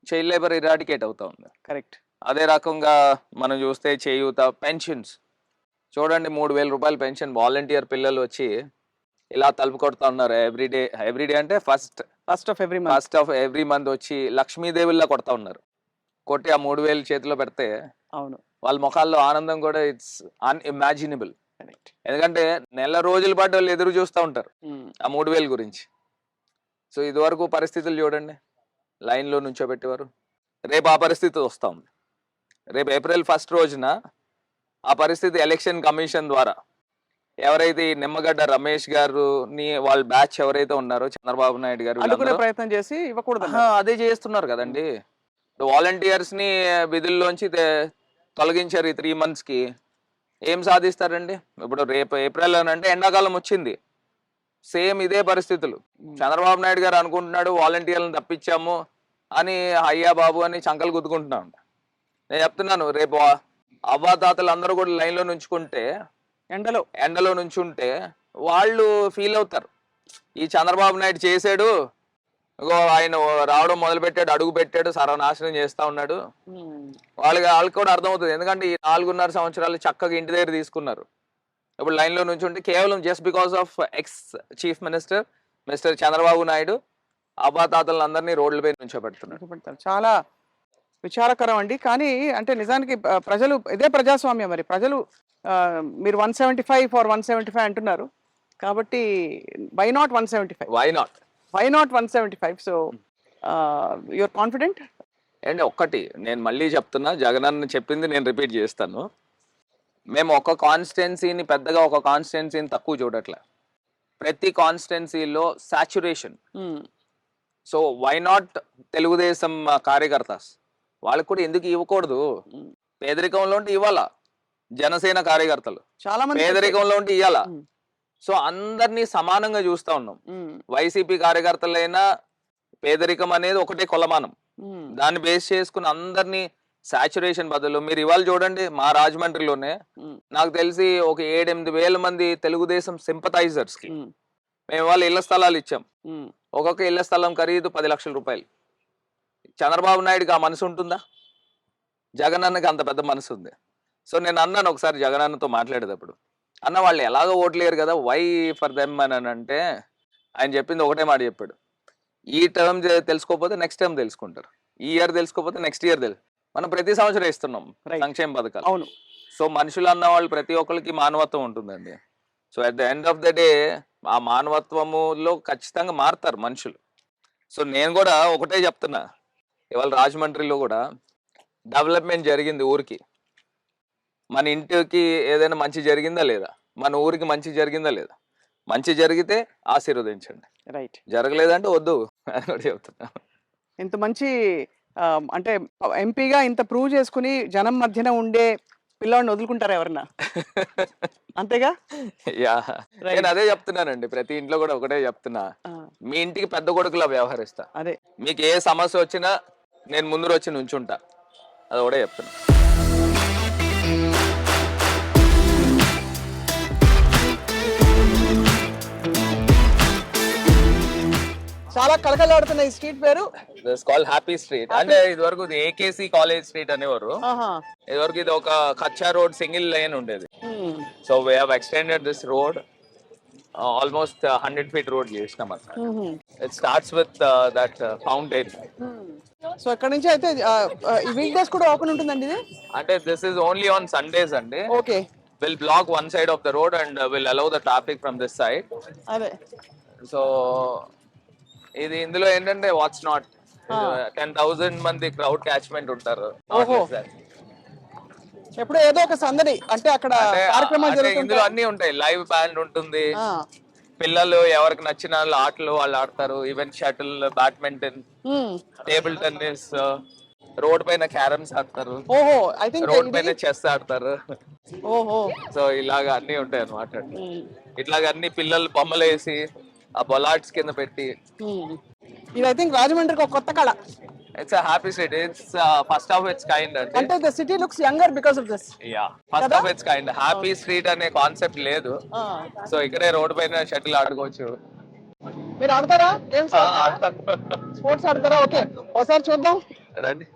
[SPEAKER 2] చైల్డ్ లేబర్ ఇరాడికేట్ అవుతా ఉంది.
[SPEAKER 1] కరెక్ట్.
[SPEAKER 2] అదే రకంగా మనం చూస్తే చేయూత, పెన్షన్స్ చూడండి, 3,000 రూపాయల పెన్షన్ వాలంటీర్ పిల్లలు వచ్చి ఇలా తలుపు కొడుతా ఉన్నారు. ఎవ్రీడే అంటే ఫస్ట్ ఆఫ్ ఎవ్రీ మంత్ వచ్చి లక్ష్మీదేవిలా కొడతా ఉన్నారు. కొట్టి ఆ 3,000 చేతిలో పెడితే
[SPEAKER 1] అవును,
[SPEAKER 2] వాళ్ళ ముఖాల్లో ఆనందం కూడా ఇట్స్ అన్ఇమాజినబుల్. ఎందుకంటే నెల రోజుల పాటు వాళ్ళు ఎదురు చూస్తూ ఉంటారు ఆ 3,000 గురించి. సో ఇదివరకు పరిస్థితులు చూడండి, లైన్లో నుంచోబెట్టేవారు. రేపు ఆ పరిస్థితి వస్తూ ఉంది. రేపు April 1 రోజున ఆ పరిస్థితి ఎలక్షన్ కమిషన్ ద్వారా ఎవరైతే ఈ నిమ్మగడ్డ రమేష్ గారుని వాళ్ళ బ్యాచ్ ఎవరైతే ఉన్నారో చంద్రబాబు నాయుడు గారు
[SPEAKER 1] అడ్డుకునే ప్రయత్నం చేసి ఇవ్వకూడదు,
[SPEAKER 2] అదే చేస్తున్నారు కదండి. వాలంటీర్స్ ని విధుల్లోంచి తొలగించారు ఈ 3 months కి. ఏం సాధిస్తారండి? ఇప్పుడు రేపు ఏప్రిల్ అని అంటే ఎండాకాలం వచ్చింది, సేమ్ ఇదే పరిస్థితులు. చంద్రబాబు నాయుడు గారు అనుకుంటున్నాడు వాలంటీర్లను తప్పించాము అని, అయ్యా బాబు అని చంకలు గుద్దుకుంటున్నాం. నేను చెప్తున్నాను, రేపు అవ్వాతాతలు అందరూ కూడా లైన్లో నుంచుకుంటే, ఎండలో నుంచుంటే వాళ్ళు ఫీల్ అవుతారు, ఈ చంద్రబాబు నాయుడు చేసాడు, ఆయన రావడం మొదలు పెట్టాడు, అడుగు పెట్టాడు, సర్వనాశనం చేస్తా ఉన్నాడు. వాళ్ళకి కూడా అర్థమవుతుంది. ఎందుకంటే ఈ 4.5 సంవత్సరాలు చక్కగా ఇంటి దగ్గర తీసుకున్నారు. ఇప్పుడు లైన్లో నుంచుంటే కేవలం just because of ex chief minister mister Chandrababu Naidu అవ్వాతాతలందరినీ రోడ్లపై నుంచోబెడుతున్నారు.
[SPEAKER 1] చాలా విచారకరం అండి. కానీ అంటే నిజానికి ప్రజలు ఇదే ప్రజాస్వామ్యం. మరి ప్రజలు మీరు 175 for 175 అంటున్నారు కాబట్టి why not 175? Why not 175? So you are confident?
[SPEAKER 2] And ఒక్కటి నేను మళ్ళీ చెప్తున్నా, జగనన్న చెప్పింది నేను రిపీట్ చేస్తాను. మేము ఒక కాన్స్టిట్యున్సీని తక్కువ చూడట్లే. ప్రతి కాన్స్టిట్యున్సీలో saturation. So why not Telugu Desam కార్యకర్తాస్ వాళ్ళకు కూడా ఎందుకు ఇవ్వకూడదు? పేదరికంలో ఉంటే ఇవ్వాలా, జనసేన కార్యకర్తలు
[SPEAKER 1] చాలా మంది
[SPEAKER 2] పేదరికంలో ఉంటే ఇవ్వాలా. సో అందరినీ సమానంగా చూస్తా ఉన్నాం. వైసీపీ కార్యకర్తలైనా పేదరికం అనేది ఒకటే కొలమానం, దాన్ని బేస్ చేసుకుని అందరినీ సాచురేషన్ బదులు మీరు ఇవాళ చూడండి, మా రాజమండ్రిలోనే నాకు తెలిసి ఒక 7-8 వేల మంది తెలుగుదేశం సింపథైజర్స్ కి మేము ఇవాళ ఇళ్ల స్థలాలు ఇచ్చాం. ఒక్కొక్క ఇళ్ల స్థలం ఖరీదు 10 లక్షల రూపాయలు. చంద్రబాబు నాయుడుకి ఆ మనసు ఉంటుందా? జగనన్నకి అంత పెద్ద మనసు ఉంది. సో నేను అన్నాను ఒకసారి జగనన్నతో మాట్లాడేటప్పుడు, అన్న వాళ్ళు ఎలాగో ఓట్లేరు కదా, వై ఫర్ దెమ్ అని అంటే ఆయన చెప్పింది ఒకటే మాట చెప్పాడు, ఈ టర్మ్ తెలుసుకోకపోతే నెక్స్ట్ టర్మ్ తెలుసుకుంటారు, ఈ ఇయర్ తెలుసుకోకపోతే నెక్స్ట్ ఇయర్ మనం ప్రతి సంవత్సరం ఇస్తున్నాం సంక్షేమ పథకాలు.
[SPEAKER 1] అవును.
[SPEAKER 2] సో మనుషులు అన్న వాళ్ళు ప్రతి ఒక్కరికి మానవత్వం ఉంటుందండి. So at the end of the day ఆ మానవత్వములో ఖచ్చితంగా మారుతారు మనుషులు. సో నేను కూడా ఒకటే చెప్తున్నా, ఇవాళ రాజమండ్రిలో కూడా డెవలప్మెంట్ జరిగింది ఊరికి. మన ఇంటికి ఏదైనా మంచి జరిగిందా లేదా, మన ఊరికి మంచి జరిగిందా లేదా? మంచి జరిగితే ఆశీర్వదించండి,
[SPEAKER 1] రైట్,
[SPEAKER 2] జరగలేదంటే వద్దు అని కూడా చెప్తున్నా.
[SPEAKER 1] ఇంత మంచి అంటే ఎంపీగా ఇంత ప్రూవ్ చేసుకుని జనం మధ్యన ఉండే పిల్లవాడిని వదులుకుంటారా ఎవరన్నా? అంతేగా.
[SPEAKER 2] యా, నేను అదే చెప్తున్నానండి, ప్రతి ఇంట్లో కూడా ఒకటే చెప్తున్నా, మీ ఇంటికి పెద్ద కొడుకులా వ్యవహరిస్తా.
[SPEAKER 1] అదే,
[SPEAKER 2] మీకు ఏ సమస్య వచ్చినా నేను ముందు వచ్చి నుంచుంటా, అది కూడా చెప్తున్నా.
[SPEAKER 1] చాలా కలకలాడుతున్న ఈ స్ట్రీట్ పేరు
[SPEAKER 2] కాల్డ్ హ్యాపీ స్ట్రీట్. అంటే ఇది వరకు ఏకేసి కాలేజ్ స్ట్రీట్ అనేవారు. ఇది వరకు ఇది ఒక కచ్చా రోడ్ సింగిల్ లైన్ ఉండేది. So we have extended this road, almost 100 feet road చేసినాం అన్నమాట. It starts with that fountain.
[SPEAKER 1] So ఇక్కడ నుంచి అయితే వీక్ డేస్ కూడా ఓపెన్ ఉంటుందండి ఇది?
[SPEAKER 2] అంటే this is only on Sundays అండి.
[SPEAKER 1] Okay.
[SPEAKER 2] Will block one side of the road and will allow the traffic from this side.
[SPEAKER 1] అదే.
[SPEAKER 2] సో ఇది ఇందులో ఏంటంటే వాట్స్ నాట్ 10,000 మంది క్రౌడ్ క్యాచ్మెంట్ ఉంటారు.
[SPEAKER 1] ఓహో. ఎప్పుడు ఏదో ఒక సందడి అంటే అక్కడ కార్యక్రమాలు
[SPEAKER 2] ఇందులో
[SPEAKER 1] జరుగుతుంటాయి.
[SPEAKER 2] అన్ని ఉంటాయి. లైవ్ బ్యాండ్ ఉంటుంది,
[SPEAKER 1] ఆ.
[SPEAKER 2] పిల్లలు ఎవరికి నచ్చిన ఆటలు వాళ్ళు ఆడతారు. ఈవెన్ షటిల్, బ్యాడ్మింటన్,
[SPEAKER 1] ఉమ్.
[SPEAKER 2] టేబుల్ టెన్నిస్, రోడ్ పైన క్యారమ్స్ ఆడతారు,
[SPEAKER 1] ఓహో ఐ థింక్
[SPEAKER 2] రోడ్ పైన చెస్ ఆడతారు.
[SPEAKER 1] ఓహో.
[SPEAKER 2] సో ఇలాగా అన్ని ఉంటాయి అన్నమాట.
[SPEAKER 1] ఉమ్.
[SPEAKER 2] ఇట్లాగ అన్ని పిల్లలు బొమ్మలు వేసి ఆ బొలాట్స్ కింద పెట్టి,
[SPEAKER 1] ఉమ్. ఇది ఐ థింక్ రాజమండ్రికి ఒక కొత్త కళ.
[SPEAKER 2] It's happy street. It's first of it's kind అంటే.
[SPEAKER 1] అంటే the city looks younger because of this.
[SPEAKER 2] Yeah, first of it's kind. Happy street అనే కాన్సెప్ట్ లేదు. సో ఇక్కడే రోడ్ పైన షటిల్ ఆడుకోవచ్చు.
[SPEAKER 1] మీరు ఆడతారా గేమ్స్? స్పోర్ట్స్ ఆడతారా? ఓకే, ఒకసారి చూద్దాం
[SPEAKER 2] రండి.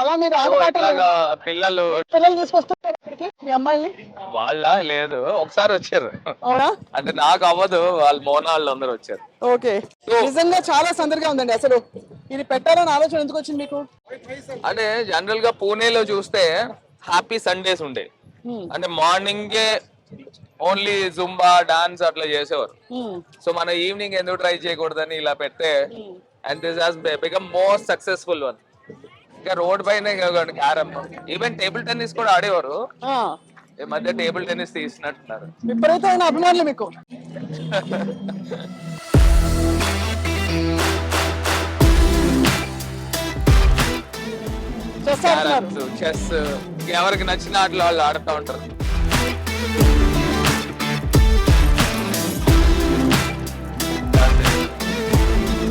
[SPEAKER 1] అలా మీరు
[SPEAKER 2] ఇట్లాగా పిల్లలు
[SPEAKER 1] పిల్లలు తీసుకొస్తారు ఇక్కడికి మీ అమ్మాయిని?
[SPEAKER 2] వాళ్ళ లేదు, ఒకసారి వచ్చారు.
[SPEAKER 1] అవునా?
[SPEAKER 2] అంటే నాకు అవ్వదు, వాళ్ళు మోనా వాళ్ళు అందరూ వచ్చారు.
[SPEAKER 1] ఓకే, నిజంగా చాలా సందడిగా ఉందండి. అసలు ఇది పెట్టాలని ఆలోచన ఎందుకు వచ్చింది మీకు?
[SPEAKER 2] అంటే జనరల్ గా పూణేలో చూస్తే హ్యాపీ సండేస్ ఉండే. అంటే మార్నింగే ఓన్లీ జుంబా డాన్స్ అట్లా చేసేవారు. సో మన ఈవినింగ్ ఎందుకు ట్రై చేయకూడదని ఇలా పెడితే, and this has become most successful one. ఇంకా రోడ్ పైన క్యారమ్, ఈవెన్ టేబుల్ టెన్నిస్ కూడా ఆడేవారు. ఈ మధ్య టేబుల్ టెన్నిస్ తీసినట్టున్నారు.
[SPEAKER 1] విపరీతమైన అభిమానులు మీకు.
[SPEAKER 2] చెస్, ఎవరికి నచ్చిన ఆటలు వాళ్ళు ఆడుతూ ఉంటారు.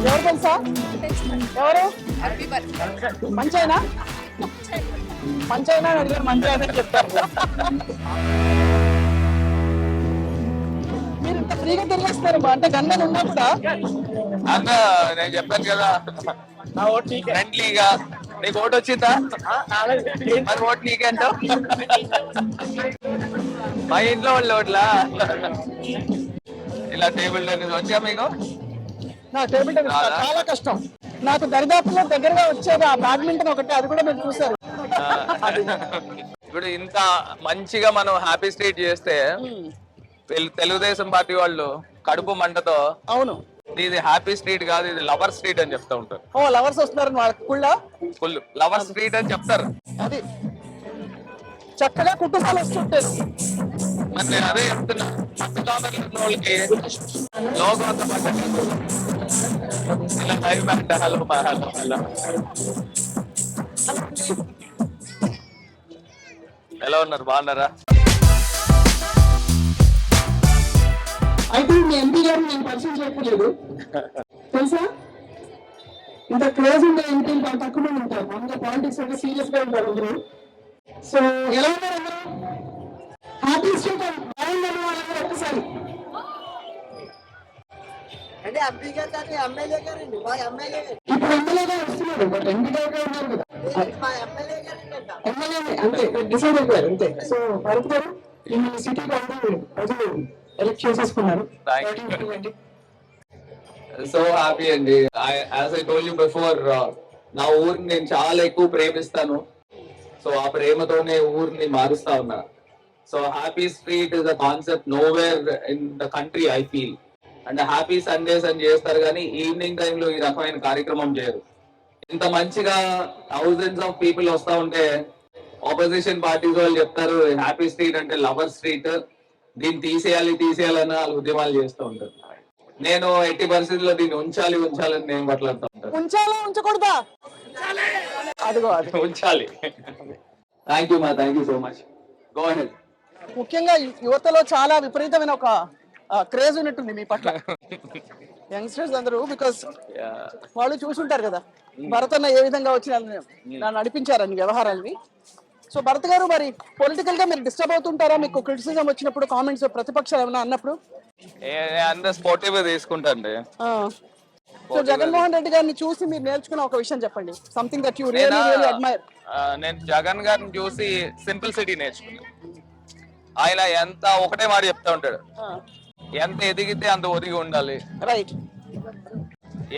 [SPEAKER 1] ఎవరు తెలుసా? ఎవరు? మంచైనా మంచైనా అడిగారు, మంచైనా చెప్తారు. మీరు ఇంత ఫ్రీగా తిరిగేస్తారు అంటే గన్మెన్ ఉన్నా కూడా.
[SPEAKER 2] అన్న నేను చెప్పాను కదా ఫ్రెండ్లీగా. నీకు ఓటు వచ్చిందా? మరి ఓటు నీకేంటో. మా ఇంట్లో వాళ్ళు ఓట్లా. ఇలా టేబుల్ టెన్నిస్ వచ్చా మీకు?
[SPEAKER 1] నా టేబుల్ టెన్నిస్ చాలా కష్టం. నాకు దరిదాపులో దగ్గరగా వచ్చేది ఆ బ్యాడ్మింటన్ ఒకటి, అది కూడా మీరు చూసారు.
[SPEAKER 2] ఇప్పుడు ఇంత మంచిగా మనం హ్యాపీ స్ట్రీట్ చేస్తే తెలుగుదేశం పార్టీ వాళ్ళు కడుపు మంటతో,
[SPEAKER 1] అవును
[SPEAKER 2] ఇది హ్యాపీ స్ట్రీట్ కాదు, ఇది లవర్ స్ట్రీట్ అని చెప్తా ఉంటారు.
[SPEAKER 1] ఓ, లవర్స్ వస్తున్నారు వాళ్ళకి కూడా
[SPEAKER 2] ఫుల్ లవర్ స్ట్రీట్ అని చెప్తారు.
[SPEAKER 1] అది చక్కగా కుటుంబాలు వస్తుంటారు.
[SPEAKER 2] మరి నేను అదే చెప్తున్నా, వాళ్ళకి లోగో అంతా పట్టలేదు. ఇలా live band hello hello hello. ఎలా ఉన్నారు? బాగున్నారా?
[SPEAKER 1] అయితే మీ ఎంపీ గారు నేను పరిచయం చేయట్లేదు తెలుసా? ఇంత క్లోజ్ ఉండే ఎంపీలు చాలా తక్కువ మంది ఉంటారు. మామూలుగా పాలిటిక్స్ అంటే సీరియస్ గా ఉంటారు అందరూ. సో ఎలా ఉన్నారు అందరూ? హ్యాపీ స్ట్రీట్ బాగుందని వాళ్ళందరూ ఒక్కసారి.
[SPEAKER 3] అంటే ఎంపీ గారు కానీ ఎమ్మెల్యే గారండి, మా ఎమ్మెల్యే
[SPEAKER 1] ఇప్పుడు ఎమ్మెల్యేగా వస్తున్నారు, బట్ ఎంపీ గారుగా ఉన్నారు కదా.
[SPEAKER 3] మా ఎమ్మెల్యే గారండి.
[SPEAKER 1] ఎమ్మెల్యే అంతే డిసైడ్ అయిపోయారు అంతే. సో భరత్ గారు ఈ సిటీలో అందరూ ప్రజలు ఎలక్ట్ చేసేసుకున్నారు.
[SPEAKER 2] సో హ్యాపీ అండి. As I told you before, నా ఊరిని నేను చాలా ఎక్కువ ప్రేమిస్తాను. సో ఆ ప్రేమతోనే ఊరిని మారుస్తా ఉన్నా. So happy street is a concept nowhere in the country I feel. అంటే హ్యాపీ సండేస్ అని చేస్తారు కానీ ఈవినింగ్ టైంలో ఈ రకమైన కార్యక్రమం చేయరు. ఇంత మంచిగా థౌజండ్స్ ఆఫ్ పీపుల్ వస్తా ఉంటే ఆపోజిషన్ పార్టీస్ వాళ్ళు చెప్తారు హ్యాపీ స్ట్రీట్ అంటే లవర్ స్ట్రీట్, దీన్ని తీసేయాలని వాళ్ళు ఉద్యమాలు చేస్తూ ఉంటారు. నేను ఎట్టి పరిస్థితుల్లో దీన్ని ఉంచాలని నేను మాట్లాడుతూ ఉంటాను.
[SPEAKER 1] ఉంచాలా ఉంచకూడదా? అదిగో అది
[SPEAKER 2] ఉంచాలి. Thank you so much. Go ahead.
[SPEAKER 1] ముఖ్యంగా యువతలో చాలా విపరీతమైన ఒక క్రేజ్ ఉన్నట్టుంది మీ పట్ల యంగ్స్టర్స్ అందరూ. బికాస్ వాళ్ళు చూసుంటారు కదా భరత్ అన్న ఏ విధంగా వచ్చి నన్ను నడిపించారని వ్యవహారాన్ని. సో భరత్ గారు, మరి పొలిటికల్ గా మీరు డిస్టర్బ్ అవుతుంటారా? మీకు క్రిటిసిజం వచ్చినప్పుడు, కామెంట్స్ ప్రతిపక్షాలు ఏమైనా అన్నప్పుడు?
[SPEAKER 2] అందరూ స్పోర్టివ్ గా తీసుకుంటాండి.
[SPEAKER 1] సో జగన్మోహన్ రెడ్డి గారిని చూసి మీరు నేర్చుకున్న ఒక విషయం చెప్పండి. Something that you really admire.
[SPEAKER 2] నేను జగన్ గారిని చూసి సింపుల్ సిటీ నేర్చుకున్నాను. ఆయన ఎంత ఒకటే మాట చెప్తా ఉంటాడు, ఎంత ఎదిగితే అంత ఒదిగి ఉండాలి.
[SPEAKER 1] రైట్.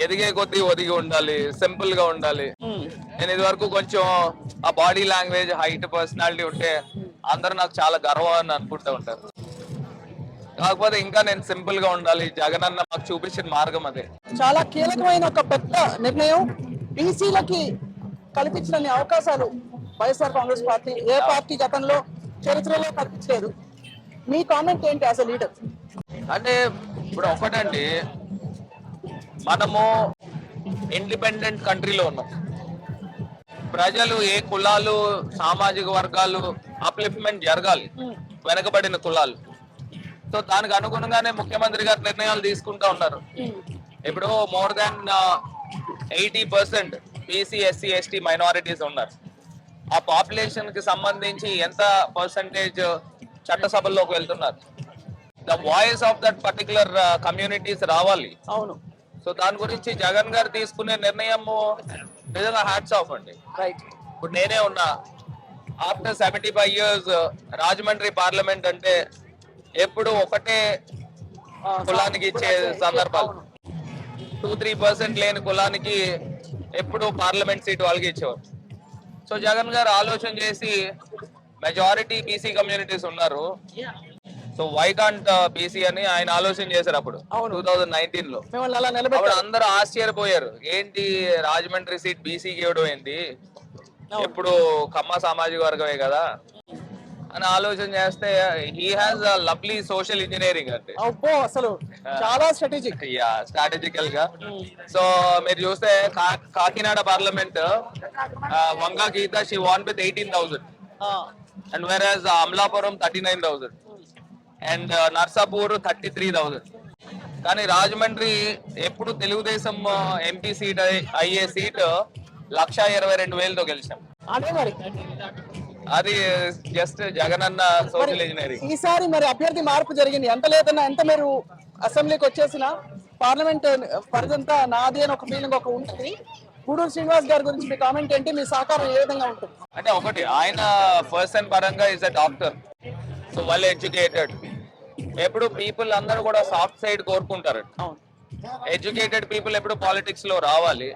[SPEAKER 2] ఎదిగే కొద్దీ ఒదిగి ఉండాలి, సింపుల్ గా ఉండాలి. నేను ఇది వరకు కొంచెం ఆ బాడీ లాంగ్వేజ్, హైట్, పర్సనాలిటీ ఉంటే అందరూ నాకు చాలా గర్వం అని అనుకుంటూ ఉంటారు. కాకపోతే ఇంకా నేను సింపుల్ గా ఉండాలి. జగన్ అన్న మాకు చూపించిన మార్గం అదే.
[SPEAKER 1] చాలా కీలకమైన ఒక పెద్ద నిర్ణయం. బీసీలకి కల్పించిన అవకాశాలు వైఎస్ఆర్ కాంగ్రెస్ పార్టీ ఏ పార్టీ గతంలో చరిత్రలో కల్పించలేదు. మీ కామెంట్ ఏంటి యాజ్ ఎ లీడర్?
[SPEAKER 2] అంటే ఇప్పుడు ఒకటండి, మనము ఇండిపెండెంట్ కంట్రీలో ఉన్నాం. ప్రజలు ఏ కులాలు, సామాజిక వర్గాలు అప్లిఫ్ట్మెంట్ జరగాలి, వెనకబడిన కులాలు. సో దానికి అనుగుణంగానే ముఖ్యమంత్రి గారు నిర్ణయాలు తీసుకుంటా ఉన్నారు. ఇప్పుడు more than 80% BC, SC, ST minorities ఉన్నారు. ఆ పాపులేషన్ కి సంబంధించి ఎంత పర్సంటేజ్ చట్టసభల్లోకి వెళ్తున్నారు? The voice of that particular communities రావాలి.
[SPEAKER 1] అవును.
[SPEAKER 2] సో దాని గురించి జగన్ గారు తీసుకునే నిర్ణయం నిజంగా హ్యాట్స్ ఆఫ్ అండి.
[SPEAKER 1] రైట్.
[SPEAKER 2] ఇప్పుడు నేనే ఉన్నా, ఆఫ్టర్ 75 years రాజమండ్రి పార్లమెంట్ అంటే ఎప్పుడు ఒకటే కులానికి ఇచ్చే సందర్భాలు. 2-3% లేని కులానికి ఎప్పుడు పార్లమెంట్ సీట్ వాళ్ళకి ఇచ్చేవారు. సో జగన్ గారు ఆలోచన చేసి మెజారిటీ బీసీ కమ్యూనిటీస్ ఉన్నారు, సో వై కాంట్ బీసీ అని ఆయన ఆలోచన చేశారు అప్పుడు 2019 లో. అప్పుడు అందరూ ఆశ్చర్యపోయారు, ఏంటి రాజమండ్రి సీట్ బీసీకి ఇవ్వడం ఏంటి, ఎప్పుడు కమ్మ సామాజిక వర్గమే కదా అని ఆలోచన చేస్తే he has lovely social engineering అంటే
[SPEAKER 1] అసలు చాలా స్ట్రాటజిక్.
[SPEAKER 2] స్ట్రాటజికల్ గా. సో మీరు చూస్తే Kakinada parliament Vanga Geetha she won with 18,000 and where Amalapuram 39,000 and Narsapur 33,000. కానీ రాజమండ్రి ఎప్పుడు తెలుగుదేశం ఎంపీ సీట్ అయ్యే సీట్ 1,22,000తో గెలిచాం.
[SPEAKER 1] అదే మరి
[SPEAKER 2] అది జస్ట్ జగన్ అన్న సోషల్ ఇంజనీరింగ్.
[SPEAKER 1] ఈసారి మరి అభ్యర్థి మార్పు జరిగింది. ఎంత లేదన్నా, ఎంత మీరు అసెంబ్లీకి వచ్చేసిన పార్లమెంట్ పరిధంతా నాది అని ఒక ఫీలింగ్ ఒక ఉంటుంది. గూడూరు శ్రీనివాస్ గారి గురించి మీ కామెంట్ ఏంటి? మీ సహకారం ఏ విధంగా ఉంటుంది?
[SPEAKER 2] అంటే ఒకటి, ఆయన పర్సన్ పరంగా is a doctor, so well educated. ఎప్పుడు పీపుల్ అందరూ కూడా సాఫ్ట్ సైడ్ కోరుకుంటారు. ఎడ్యుకేటెడ్ పీపుల్ ఎప్పుడు పాలిటిక్స్ లో రావాలి.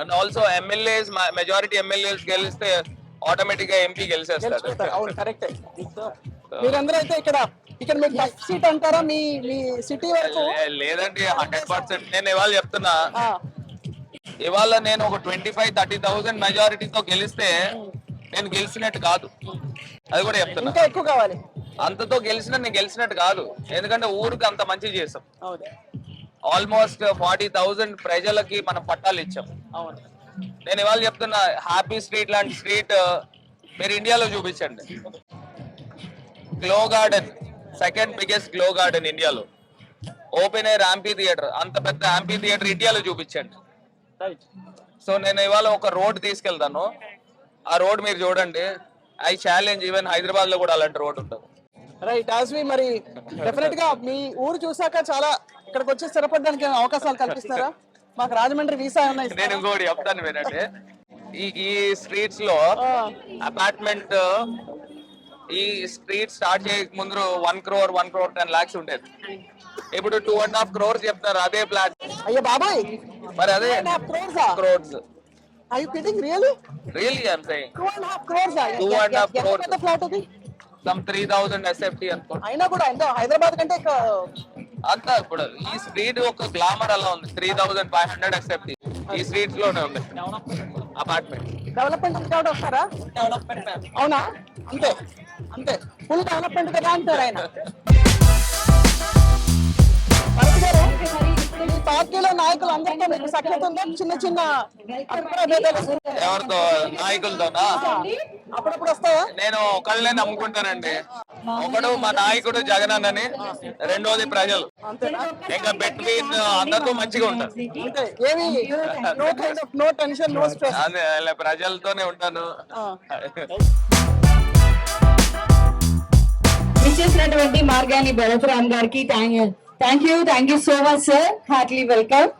[SPEAKER 2] And also MLAs, majority MLAs గెలిస్తే ఆటోమేటిక్ గా ఎంపీ గెలిచేస్తారు.
[SPEAKER 1] అవును, కరెక్టే. మీరందరూ అయితే ఇక్కడ మీకు ఫస్ట్ సీట్ అంటారా మీ సిటీ వరకు?
[SPEAKER 2] లేదండి, 100%. నేను ఇవాళ చెప్తున్నా, ఇవాళ నేను ఒక 25-30,000 మెజారిటీతో గెలిస్తే నేను గెలిచినట్టు కాదు. అది కూడా చెప్తున్నా,
[SPEAKER 1] ఇంకా ఎక్కువ కావాలి.
[SPEAKER 2] అంతతో నేను గెలిచినట్టు కాదు. ఎందుకంటే ఊరికి అంత మంచి చేసాం. ఆల్మోస్ట్ 40,000 ప్రజలకి మనం పట్టాలు ఇచ్చాం. నేను ఇవాళ చెప్తున్నా, హ్యాపీ స్ట్రీట్ లాంటి స్ట్రీట్ మీరు ఇండియాలో చూపించండి. Glow garden, second biggest glow garden ఇండియాలో. ఓపెన్ ఎయిర్ యాంపీ థియేటర్, అంత పెద్ద యాంపీ థియేటర్ ఇండియాలో చూపించండి. సో నేను ఇవాళ ఒక రోడ్ తీసుకెళ్తాను, ఆ రోడ్ మీరు చూడండి. ఐ ఛాలెంజ్ ఈవెన్ హైదరాబాద్ లో కూడా అలాంటి రోడ్ ఉంటుంది.
[SPEAKER 1] రైట్. యాజ్వి మరి డెఫినెట్ గా మీ ఊరు చూసాక చాలా ఇక్కడికి వచ్చి స్థిరపడడానికి అవకాశాలు కల్పిస్తారా? మాకు రాజమండ్రి వీసా ఉన్నాయి.
[SPEAKER 2] నేను ఇంకోటి చెప్తాను వినండి. ఈ స్ట్రీట్స్ లో అపార్ట్మెంట్, ఈ స్ట్రీట్ స్టార్ట్ చేయక ముందు 1 crore 1.10 lakhs ఉండేది. ఇప్పుడు 2.5 crores చెప్తారు అదే ఫ్లాట్.
[SPEAKER 1] అయ్యో బాబాయ్,
[SPEAKER 2] మరి అదే crores.
[SPEAKER 1] Are you kidding? Really?
[SPEAKER 2] Really, I'm saying
[SPEAKER 1] 2.5 crores.
[SPEAKER 2] 2.5 crores.
[SPEAKER 1] ఎంత ఫ్లాట్ అది?
[SPEAKER 2] Some 3,000 SFT అనుకో.
[SPEAKER 1] అయినా కూడా ఎంత హైదరాబాద్ కంటే
[SPEAKER 2] అంతా ఇప్పుడు ఈ స్ట్రీట్ ఒక గ్లామర్ అలా ఉంది. 3,500 SFT ఈ స్ట్రీట్ లోనే ఉంది అపార్ట్మెంట్.
[SPEAKER 1] డెవలప్మెంట్ వస్తారా? అవునా? అంతే అంతే, ఫుల్ డెవలప్మెంట్ కదా అంటారు ఆయన. ఈ పార్టీలో నాయకులు అందరితో మీకు సఖ్యత ఉందా? చిన్న చిన్న
[SPEAKER 2] ఎవరితో? నాయకులతోనా?
[SPEAKER 1] అప్పుడప్పుడు వస్తాయా?
[SPEAKER 2] నేను ఒకళ్ళనే నమ్ముకుంటానండి. ఒకడు మా నాయకుడు జగన్ అన్నని, రెండోది ప్రజలు. ఇంకా బిట్వీన్ అందరితో మంచిగా ఉంటారు.
[SPEAKER 1] ఏమి నో టెన్షన్, నో స్ట్రెస్.
[SPEAKER 2] అదే ప్రజలతోనే ఉంటాను.
[SPEAKER 4] విచ్చేసినటువంటి మార్గాని భరతరామ్ గారికి thank you so much sir. Heartly welcome.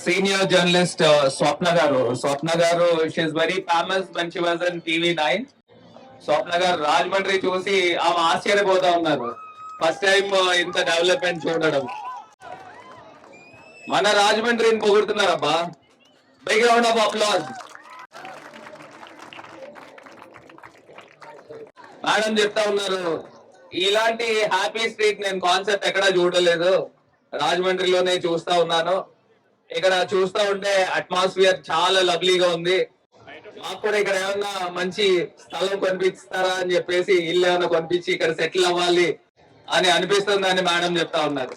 [SPEAKER 2] Senior journalist Swapna garu she is very famous when she was in TV9. Swapna garu Rajahmundry చూసి ఆమె ఆశ్చర్యపోతా ఉన్నారు, ఫస్ట్ టైం ఇంత డెవలప్మెంట్ చూడడం. మన రాజమండ్రిని పొగుడుతున్నారబ్బా. Big round of applause. Madam చెప్తా ఉన్నారు, ఇలాంటి హ్యాపీ స్ట్రీట్ నేను కాన్సెప్ట్ ఎక్కడా చూడలేదు, రాజమండ్రిలోనే చూస్తా ఉన్నాను. ఇక్కడ చూస్తా ఉంటే అట్మాస్ఫియర్ చాలా లవ్లీగా ఉంది. మాకు కూడా ఇక్కడ ఏమన్నా మంచి స్థలం కొనిపిస్తారా అని చెప్పేసి, ఇల్లు ఏమైనా కొనిపించి ఇక్కడ సెటిల్ అవ్వాలి అని అనిపిస్తుందని మేడం చెప్తా ఉన్నారు.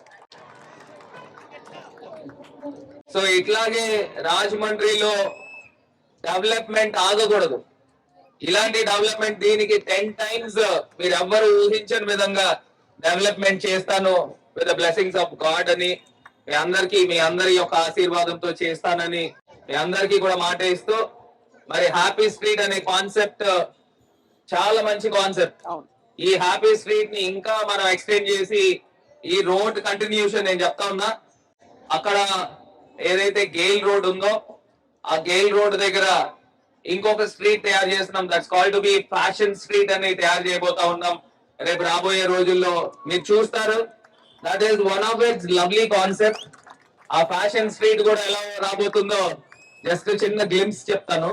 [SPEAKER 2] సో ఇట్లాగే రాజమండ్రిలో డెవలప్మెంట్ ఆగకూడదు. ఇలాంటి డెవలప్మెంట్ దీనికి 10 times మీరు ఎవ్వరు ఊహించని విధంగా డెవలప్మెంట్ చేస్తాను with the blessings of God అని మీ అందరి యొక్క ఆశీర్వాదంతో చేస్తానని మీ అందరికీ కూడా మాట ఇస్తూ, మరి హ్యాపీ స్ట్రీట్ అనే కాన్సెప్ట్ చాలా మంచి కాన్సెప్ట్.
[SPEAKER 1] అవును.
[SPEAKER 2] ఈ హ్యాపీ స్ట్రీట్ ని ఇంకా మనం ఎక్స్టెండ్ చేసి ఈ రోడ్ కంటిన్యూషన్ నేను చెప్తా ఉన్నా, అక్కడ ఏదైతే గెయిల్ రోడ్ ఉందో ఆ గెయిల్ రోడ్ దగ్గర ఇంకొక స్ట్రీట్ తయారు చేస్తున్నాం. That's called to B fashion street అని తయారు చేయబోతా ఉన్నాం. రేపు రాబోయే రోజుల్లో మీరు చూస్తారు. That is one of it's lovely concept. ఆ ఫ్యాషన్ స్ట్రీట్ కూడా ఎలా రాబోతుందో జస్ట్ చిన్న గ్లిమ్స్ చెప్తాను.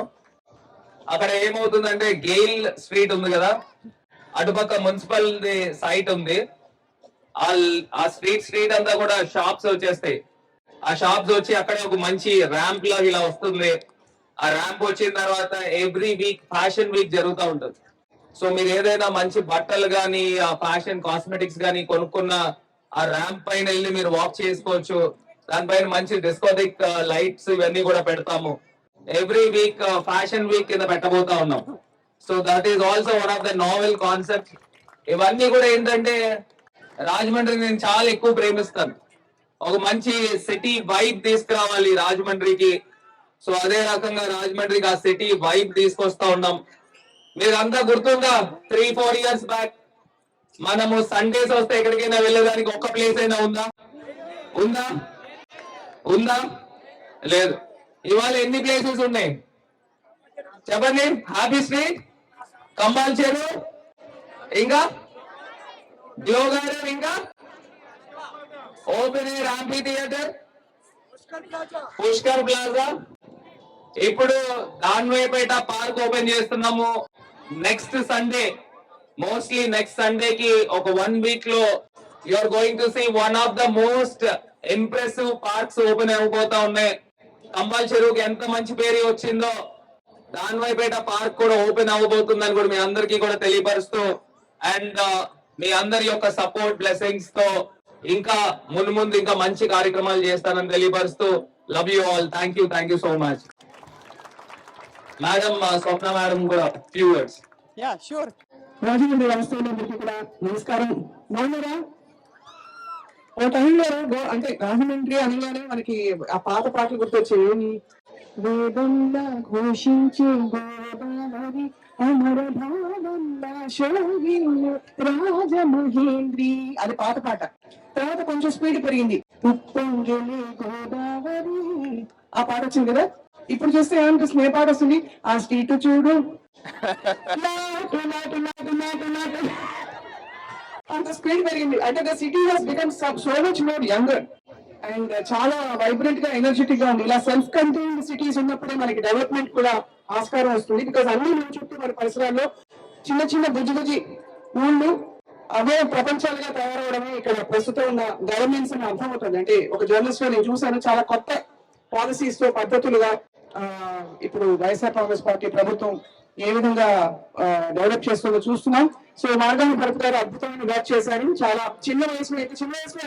[SPEAKER 2] అక్కడ ఏమవుతుందంటే గెయిల్ స్ట్రీట్ ఉంది కదా, అటుపక్క మున్సిపల్ సైట్ ఉంది. ఆ స్ట్రీట్ అంతా కూడా షాప్స్ వచ్చేస్తాయి. ఆ షాప్స్ వచ్చి అక్కడ ఒక మంచి ర్యాంప్ లాగా ఇలా వస్తుంది. ఆ ర్యాంప్ వచ్చిన తర్వాత ఎవ్రీ వీక్ ఫ్యాషన్ వీక్ జరుగుతూ ఉంటుంది. సో మీరు ఏదైనా మంచి బట్టలు గానీ ఆ ఫ్యాషన్ కాస్మెటిక్స్ గానీ కొనుక్కున్న ఆ ర్యాంప్ పైన వెళ్ళి మీరు వాక్ చేసుకోవచ్చు. దానిపైన మంచి డిస్కోథిక్ లైట్స్ ఇవన్నీ కూడా పెడతాము. ఎవ్రీ వీక్ ఫ్యాషన్ వీక్ కింద పెట్టబోతా ఉన్నాం. So that is also one of the novel concept. ఇవన్నీ కూడా ఏంటంటే రాజమండ్రి నేను చాలా ఎక్కువ ప్రేమిస్తాను. ఒక మంచి సిటీ వైబ్ తీసుకురావాలి రాజమండ్రికి. సో అదే రకంగా రాజమండ్రికి ఆ సిటీ వైబ్ తీసుకొస్తా ఉన్నాం. మీరంతా గుర్తుందా 3-4 years బ్యాక్ మనము సండేస్ వస్తే ఎక్కడికైనా వెళ్ళేదానికి ఒక్క ప్లేస్ అయినా ఉందా? ఉందా? ఉందా? లేదు. ఇవాళ ఎన్ని ప్లేసెస్ ఉన్నాయి చెప్పండి? హ్యాపీ స్ట్రీట్, కంబాల్ చెరువు, ఇంకా గ్లో గార్డెన్, ఇంకా open air amphitheatre, Pushkar plaza, ఇప్పుడు దాన్వేపేట పార్క్ ఓపెన్ చేస్తున్నాము. నెక్స్ట్ సండే, మోస్ట్లీ నెక్స్ట్ సండేకి ఒక 1 week లో you are going to see one of the most impressive parks open అయిపోతా ఉన్నాయి. కంబాల్ చెరువుకి ఎంత మంచి పేరు వచ్చిందో దాన్వేపేట పార్క్ కూడా ఓపెన్ అవ్వబోతుందని కూడా మీ అందరికీ కూడా తెలియపరుస్తూ, అండ్ మీ అందరి యొక్క సపోర్ట్ బ్లెస్సింగ్స్ తో ఇంకా ముందు ఇంకా మంచి కార్యక్రమాలు చేస్తానని తెలియపరుస్తూ, love you all. Thank you so much. Madam, Swapna madam కూడా few words.
[SPEAKER 1] Yeah sure.
[SPEAKER 5] Rajahmundry వాస్తవులందరికీ కూడా నమస్కారం. బాగున్నారా? ఓ టైంలో అంటే రాజమండ్రి అనగానే మనకి ఆ పాత పాటలు గుర్తొచ్చేవి. వేదంలా ఘోషించే గోదావరి అమర భావంలా శోభిల్లు రాజమహేంద్రి, అది పాత పాట. తర్వాత కొంచెం స్పీడ్ పెరిగింది, ఉప్పొంగెలే గోదావరి, ఆ పాట వచ్చింది కదా. ఇప్పుడు చూస్తే ఏమనిపిస్తుంది? ఏ పాట వస్తుంది? ఆ స్ట్రీట్ చూడు నాటు నాటు నాటు నాటు నాటు, అంత స్పీడ్ పెరిగింది. అంటే the city has become so much more younger and చాలా వైబ్రెంట్ గా ఎనర్జెటిక్ గా ఉంది. ఇలా సెల్ఫ్ కంటైన్డ్ సిటీస్ ఉన్నప్పుడే మనకి డెవలప్మెంట్ కూడా ఆస్కారం వస్తుంది. బికాస్ అన్ని మన చుట్టూ మన పరిసరాల్లో చిన్న చిన్న బుజ్జి ఊళ్ళు అవే ప్రపంచాలుగా తయారవడమే ఇక్కడ ప్రస్తుతం ఉన్న గవర్నెన్స్ అని అర్థమవుతుంది. అంటే ఒక జర్నలిస్ట్ గా నేను చూసాను, చాలా కొత్త పాలసీస్ తో పద్ధతులుగా ఇప్పుడు వైఎస్ఆర్ కాంగ్రెస్ పార్టీ ప్రభుత్వం ఏ విధంగా డెవలప్ చేస్తుందో చూస్తున్నాం. సో మార్గాన్ని భరత్ గారు అద్భుతమైన వర్క్ చేశారు. చాలా చిన్న వయసులో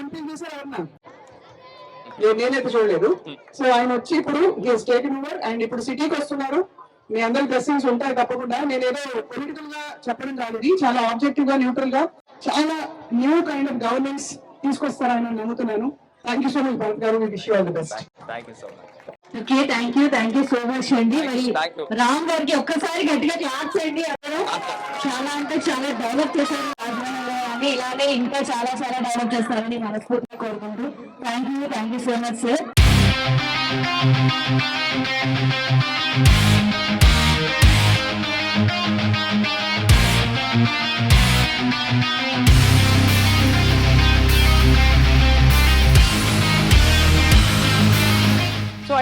[SPEAKER 5] ఎంపీ చేశారు ఎవరన్నా? నేనైతే చూడలేదు. సో ఆయన వచ్చి ఇప్పుడు స్టేట్ మెంబర్ అండ్ ఇప్పుడు సిటీకి వస్తున్నారు. మీ అందరి బ్లెస్సింగ్స్ ఉంటాయి తప్పకుండా. నేను ఏదో పొలిటికల్ గా చెప్పడం కాదు, ఇది చాలా ఆబ్జెక్టివ్ గా న్యూట్రల్ గా చాలా న్యూ కైండ్ ఆఫ్ గవర్నెన్స్ తీసుకొస్తారని నమ్ముతున్నాను. Thank you so much Bharat garu. Wish you all the best.
[SPEAKER 2] Thank you so much.
[SPEAKER 4] Okay, thank you so much అండి. మరి రామ్ గారికి ఒక్కసారి గట్టిగా క్లాప్స్ అండి. అందరూ చాలా అంటే చాలా డెవలప్ చేశారు రాజమండ్రిలో అని, ఇలానే ఇంకా చాలా డెవలప్ చేస్తారని మనస్ఫూర్తిగా కోరుకుంటూ thank you so much sir.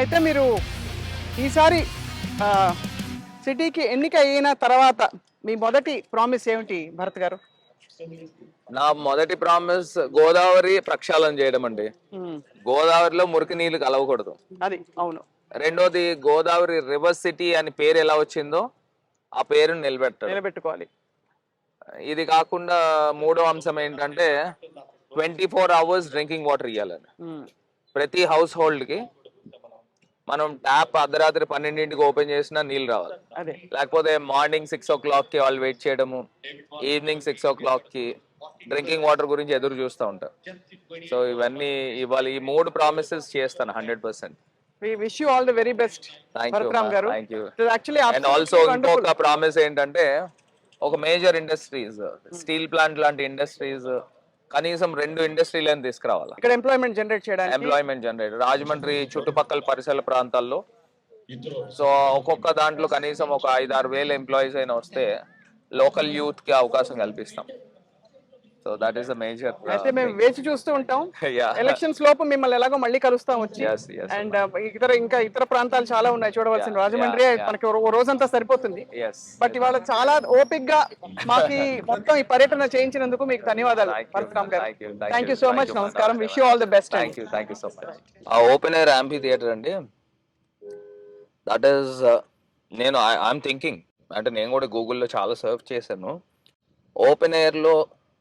[SPEAKER 1] అయితే మీరు ఈసారి సిటీకి ఎన్నిక అయిన తర్వాత మీ మొదటి ప్రామిస్ ఏమిటి భరత్ గారు?
[SPEAKER 2] నా మొదటి ప్రామిస్ గోదావరి ప్రక్షాళన చేయడం అండి. గోదావరిలో మురికి నీళ్లు కలవకూడదు.
[SPEAKER 1] అది అవును.
[SPEAKER 2] రెండోది గోదావరి రివర్ సిటీ అని పేరు ఎలా వచ్చిందో ఆ పేరును
[SPEAKER 1] నిలబెట్టుకోవాలి.
[SPEAKER 2] ఇది కాకుండా మూడో అంశం ఏంటంటే 24 hours డ్రింకింగ్ వాటర్ ఇవ్వాలని. ప్రతి హౌస్ హోల్డ్ కి మనం ట్యాప్ అర్ధరాత్రి 12ంటికి ఓపెన్ చేసినా నీళ్ళు రావాలి. లేకపోతే మార్నింగ్ 6 o'clock కి వాళ్ళు వెయిట్ చేయడము, ఈవినింగ్ 6 o'clock కి డ్రింకింగ్ వాటర్ గురించి ఎదురు చూస్తూ ఉంటారు. సో ఇవన్నీ ఇవాళ ఈ 3 ప్రామిసెస్ చేస్తాను 100%.
[SPEAKER 1] We wish you all the very best. Bharatram garu.
[SPEAKER 2] Thank you.
[SPEAKER 1] It is actually
[SPEAKER 2] and also ఇంకొక ప్రామిస్ ఏంటంటే ఒక మేజర్ ఇండస్ట్రీస్, స్టీల్ ప్లాంట్ లాంటి ఇండస్ట్రీస్ కనీసం 2 ఇండస్ట్రీలను తీసుకురావాలి.
[SPEAKER 1] ఇక్కడ ఎంప్లాయ్మెంట్ జనరేట్ చేయడానికి
[SPEAKER 2] రాజమండ్రి చుట్టుపక్కల పరిసర ప్రాంతాల్లో. సో ఒక్కొక్క దాంట్లో కనీసం ఒక 5-6 వేల ఎంప్లాయీస్ అయినా వస్తే లోకల్ యూత్ కి అవకాశం కల్పిస్తాం. So that is a major.
[SPEAKER 1] అయితే మేము వేచి చూస్తూ ఉంటాం. ఎలక్షన్స్ లోపు మిమ్మల్ని ఎలాగో మళ్ళీ కలుస్తాం వచ్చి. అండ్ ఇతర ప్రాంతాలు చాలా ఉన్నాయి చూడవలసిన. రాజమండ్రి మనకి రోజంతా సరిపోతుంది. బట్ ఇవాళ చాలా ఓపిక్ గా మాకి మొత్తం ఈ పర్యటన చేయించినందుకు మీకు ధన్యవాదాలు Bharatram garu. Thank you so much. నమస్కారం. Wish you all the best.
[SPEAKER 2] Thank you so much. ఆ ఓపెన్ ఎయిర్ యాంఫీ థియేటర్ అండి, దట్ ఈస్ నేను ఐఎమ్ థింకింగ్, అంటే నేను కూడా గూగుల్లో చాలా సర్చ్ చేశాను. ఓపెన్ ఎయిర్ లో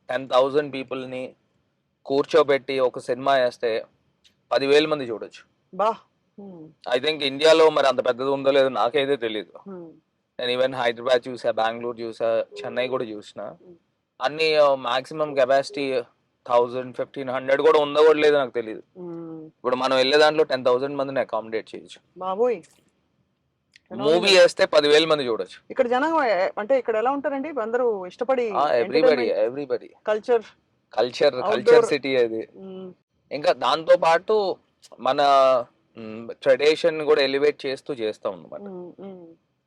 [SPEAKER 2] 10,000 పీపుల్ని కూర్చోబెట్టి ఒక సినిమా వేస్తే 10,000 మంది చూడొచ్చు. ఐ థింక్ ఇండియాలో మరి అంత పెద్దది ఉందో లేదో నాకైతే తెలీదు. నేను ఈవెన్ హైదరాబాద్ చూసా, బెంగళూరు చూసా, చెన్నై కూడా చూసిన. అన్ని మాక్సిమం కెపాసిటీ 1,000-1,500 కూడా ఉందో కూడా లేదో నాకు తెలియదు. ఇప్పుడు మనం వెళ్ళే దాంట్లో 10,000 మందిని అకామిడేట్ చేయొచ్చు. మూవీ వేస్తే 10,000 మంది చూడొచ్చు.
[SPEAKER 1] ఇక్కడ జనం అంటే ఇక్కడ ఎలా ఉంటారండి? అందరూ ఇష్టపడి
[SPEAKER 2] ఎవ్రీబడి
[SPEAKER 1] కల్చర్
[SPEAKER 2] సిటీ అది. ఇంకా దాంతో పాటు మన ట్రెడిషన్ కూడా ఎలివేట్ చేస్తూ చేస్తాం అన్నమాట.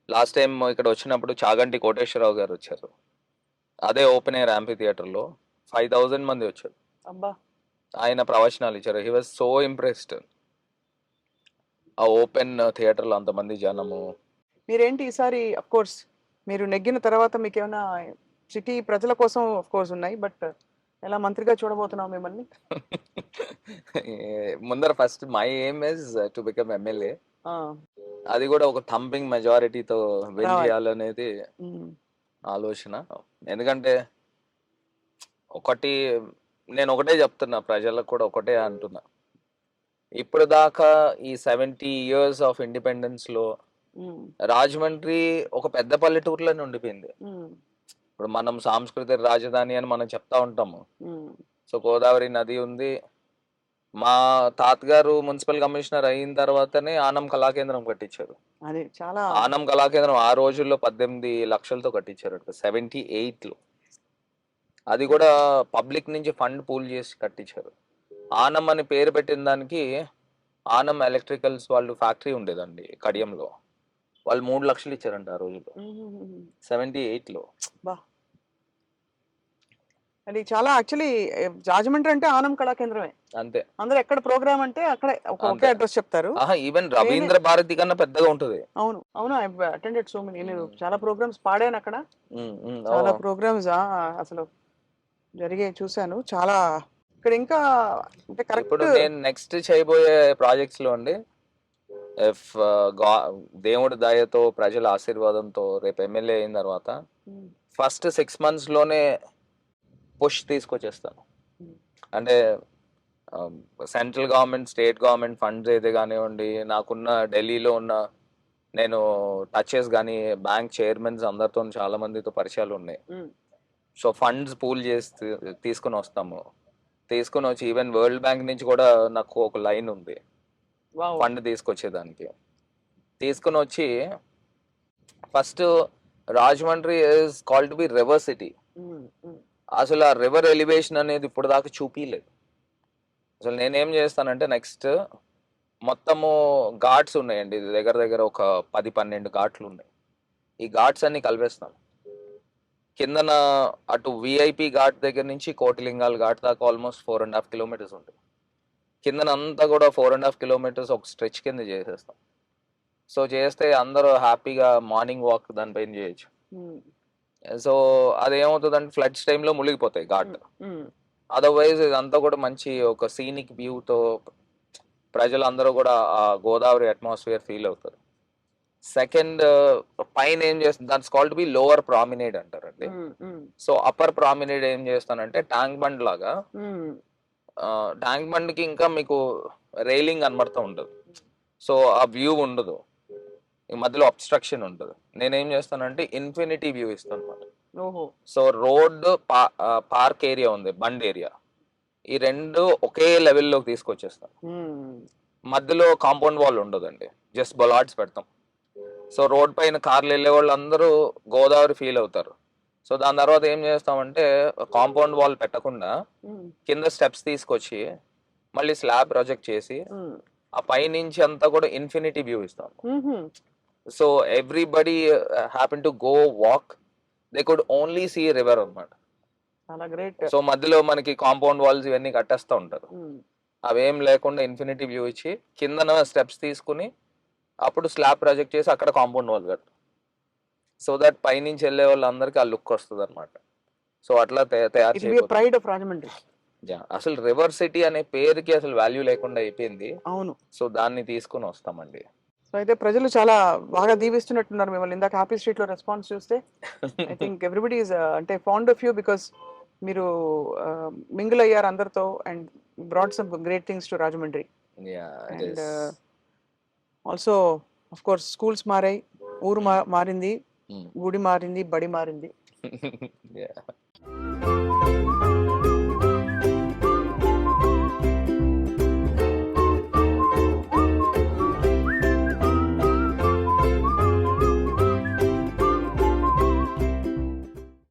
[SPEAKER 2] లాస్ట్ టైం ఇక్కడ వచ్చినప్పుడు చాగంటి కోటేశ్వరరావు గారు వచ్చారు. అదే ఓపెన్ ఎయిర్ యాంఫీ థియేటర్ లో 5,000 మంది వచ్చారు. ఆయన ప్రవచనాలు ఇచ్చారు. He was so impressed. ఆ ఓపెన్ థియేటర్ లో అంతమంది జనము.
[SPEAKER 1] మీరేంటి ఈసారి అఫ్ కోర్స్ మీరు నెగ్గిన తర్వాత మీకు ఏమైనా సిటీ ప్రజల కోసం అఫ్ కోర్స్ ఉన్నాయి, బట్ ఎలా మంత్రిగా చూడబోతున్నాం మిమ్మల్ని?
[SPEAKER 2] ముందర first my aim is to become MLA. అది కూడా ఒక థంపింగ్ మెజారిటీతో విన్ చేయాలనేది ఆలోచన. ఎందుకంటే నేను ఒకటే చెప్తున్నా, ప్రజలకు కూడా ఒకటే అంటున్నా. ఇప్పుడు దాకా ఈ 70 years ఆఫ్ ఇండిపెండెన్స్ లో రాజమండ్రి ఒక పెద్ద పల్లెటూరులోనే ఉండిపోయింది. ఇప్పుడు మనం సాంస్కృతిక రాజధాని అని మనం చెప్తా ఉంటాము. సో గోదావరి నది ఉంది. మా తాతగారు మున్సిపల్ కమిషనర్ అయిన తర్వాతనే ఆనం కళాకేంద్రం కట్టించారు. ఆనం కళాకేంద్రం ఆ రోజుల్లో 18 లక్షలతో కట్టించారు 78 లో. అది కూడా పబ్లిక్ నుంచి ఫండ్ పూల్ చేసి కట్టించారు. ఆనం అని పేరు పెట్టిన దానికి ఆనం ఎలక్ట్రికల్స్ వాళ్ళు ఫ్యాక్టరీ ఉండేదండి కడియంలో. వాళ్ళు 3 లక్షలు ఇచ్చారంట ఆ రోజుల్లో 78 లో.
[SPEAKER 1] అది చాలా యాక్చువల్లీ రాజమండ్రి అంటే ఆనం కళా కేంద్రమే.
[SPEAKER 2] అంతే.
[SPEAKER 1] అందరూ ఎక్కడ ప్రోగ్రామ్ అంటే అక్కడే ఒకే అడ్రస్ చెప్తారు.
[SPEAKER 2] ఈవెన్ రవీంద్ర భారతి కన్నా పెద్దగా ఉంటది.
[SPEAKER 1] అవును ఐ అటెండెడ్ సో మెనీ. నేను చాలా ప్రోగ్రామ్స్ పాడాను అక్కడ. చాలా ప్రోగ్రామ్స్ అసలు జరిగే చూశాను. చాలా ఇక్కడ ఇంకా అంటే కరెక్ట్.
[SPEAKER 2] ఇప్పుడు నేను నెక్స్ట్ చేయబోయే ప్రాజెక్ట్స్ లో అండి, ఇఫ్ దేవుడి దయతో ప్రజల ఆశీర్వాదంతో రేపు ఎమ్మెల్యే అయిన తర్వాత ఫస్ట్ 6 months లోనే పుష్ తీసుకొచ్చేస్తాను. అంటే central government, state government funds అయితే కానివ్వండి, నాకున్న ఢిల్లీలో ఉన్న నేను టచెస్ కానీ బ్యాంక్ చైర్మన్స్ అందరితో చాలా మందితో పరిచయాలు ఉన్నాయి. సో ఫండ్స్ పూల్ చేసి తీసుకుని వస్తాము. తీసుకుని వచ్చి ఈవెన్ వరల్డ్ బ్యాంక్ నుంచి కూడా నాకు ఒక లైన్ ఉంది ఫండ్ తీసుకొచ్చేదానికి. తీసుకుని వచ్చి first Rajahmundry is called to B river city. అసలు ఆ రివర్ ఎలివేషన్ అనేది ఇప్పుడు దాకా చూపించలేదు. అసలు నేనేం చేస్తానంటే నెక్స్ట్ మొత్తము ఘాట్స్ ఉన్నాయండి, దగ్గర దగ్గర ఒక 10-12 ఘాట్లు ఉన్నాయి. ఈ ఘాట్స్ అన్ని కలిపేస్తాను. కిందన అటు విఐపి ఘాట్ దగ్గర నుంచి కోటిలింగాల్ ఘాట్ దాకా ఆల్మోస్ట్ 4.5 kilometers ఉంటుంది. కిందనంతా కూడా 4.5 కిలోమీటర్స్ ఒక స్ట్రెచ్ కింద చేసేస్తాం. సో చేస్తే అందరూ హ్యాపీగా మార్నింగ్ వాక్ దానిపైన చేయొచ్చు. సో అదేమవుతుందంటే ఫ్లడ్స్ టైంలో మునిగిపోతాయి ఘాట్. అదర్వైజ్ ఇదంతా కూడా మంచి ఒక సీనిక్ వ్యూతో ప్రజలందరూ కూడా ఆ గోదావరి అట్మాస్ఫియర్ ఫీల్ అవుతారు. సెకండ్ పైన ఏం చేస్తుంది, దాట్స్ కాల్డ్ బి లోవర్ ప్రామినేడ్ అంటారండి. సో అప్పర్ ప్రామినేడ్ ఏం చేస్తానంటే ట్యాంక్ బండ్ లాగా, ట్యాంక్ బండ్కి ఇంకా మీకు రైలింగ్ కనబడుతూ ఉండదు. సో ఆ వ్యూ ఉండదు, ఈ మధ్యలో అబ్స్ట్రక్షన్ ఉంటుంది. నేనేం చేస్తానంటే ఇన్ఫినిటీ వ్యూ ఇస్తాను అనమాట. సో రోడ్, పార్క్ ఏరియా ఉంది, బండ్ ఏరియా, ఈ రెండు ఒకే లెవెల్లోకి తీసుకొచ్చేస్తాను. మధ్యలో కాంపౌండ్ వాల్ ఉండదండి, జస్ట్ బొలాడ్స్ పెడతాం. సో రోడ్ పైన కార్లు వెళ్ళే వాళ్ళు అందరూ గోదావరి ఫీల్ అవుతారు. సో దాని తర్వాత ఏం చేస్తామంటే కాంపౌండ్ వాల్ పెట్టకుండా కింద స్టెప్స్ తీసుకొచ్చి మళ్ళీ స్లాబ్ ప్రొజెక్ట్ చేసి ఆ పైనుంచి అంతా కూడా ఇన్ఫినిటీ వ్యూ ఇస్తాం. So everybody happen to go walk, they could only see river అన్నమాట.
[SPEAKER 1] చాలా గ్రేట్.
[SPEAKER 2] సో మధ్యలో మనకి కాంపౌండ్ వాల్స్ ఇవన్నీ కట్టేస్తూ ఉంటారు, అవేం లేకుండా ఇన్ఫినిటీ వ్యూ ఇచ్చి కిందన స్టెప్స్ తీసుకుని అప్పుడు స్లాబ్ ప్రాజెక్ట్ చేసి అక్కడ కాంపౌండ్ వాల్ కట్టు. సో దట్ పైనుంచి వెళ్ళే వాళ్ళందరికీ ఆ లుక్ వస్తుంది అనమాట. సో అట్లా తయారు చేయాలి.
[SPEAKER 1] Pride of Rajahmundry.
[SPEAKER 2] అసలు రివర్ సిటీ అనే పేరుకి అసలు వాల్యూ లేకుండా అయిపోయింది.
[SPEAKER 1] అవును.
[SPEAKER 2] సో దాన్ని తీసుకుని వస్తామండి.
[SPEAKER 1] సో అయితే ప్రజలు చాలా బాగా దీవిస్తున్నట్టున్నారు మిమ్మల్ని. ఇందాక హ్యాపీ స్ట్రీట్ లో రెస్పాన్స్ చూస్తే ఐ థింక్ ఎవ్రీబడి ఈజ్ అంటే ఫాండ్ ఆఫ్ యూ, బికాస్ మీరు మింగిల్ అయ్యారు అందరితో and brought some great things to Rajahmundry. And also of course schools మారాయి, ఊరు మారింది, గుడి మారింది, బడి మారింది.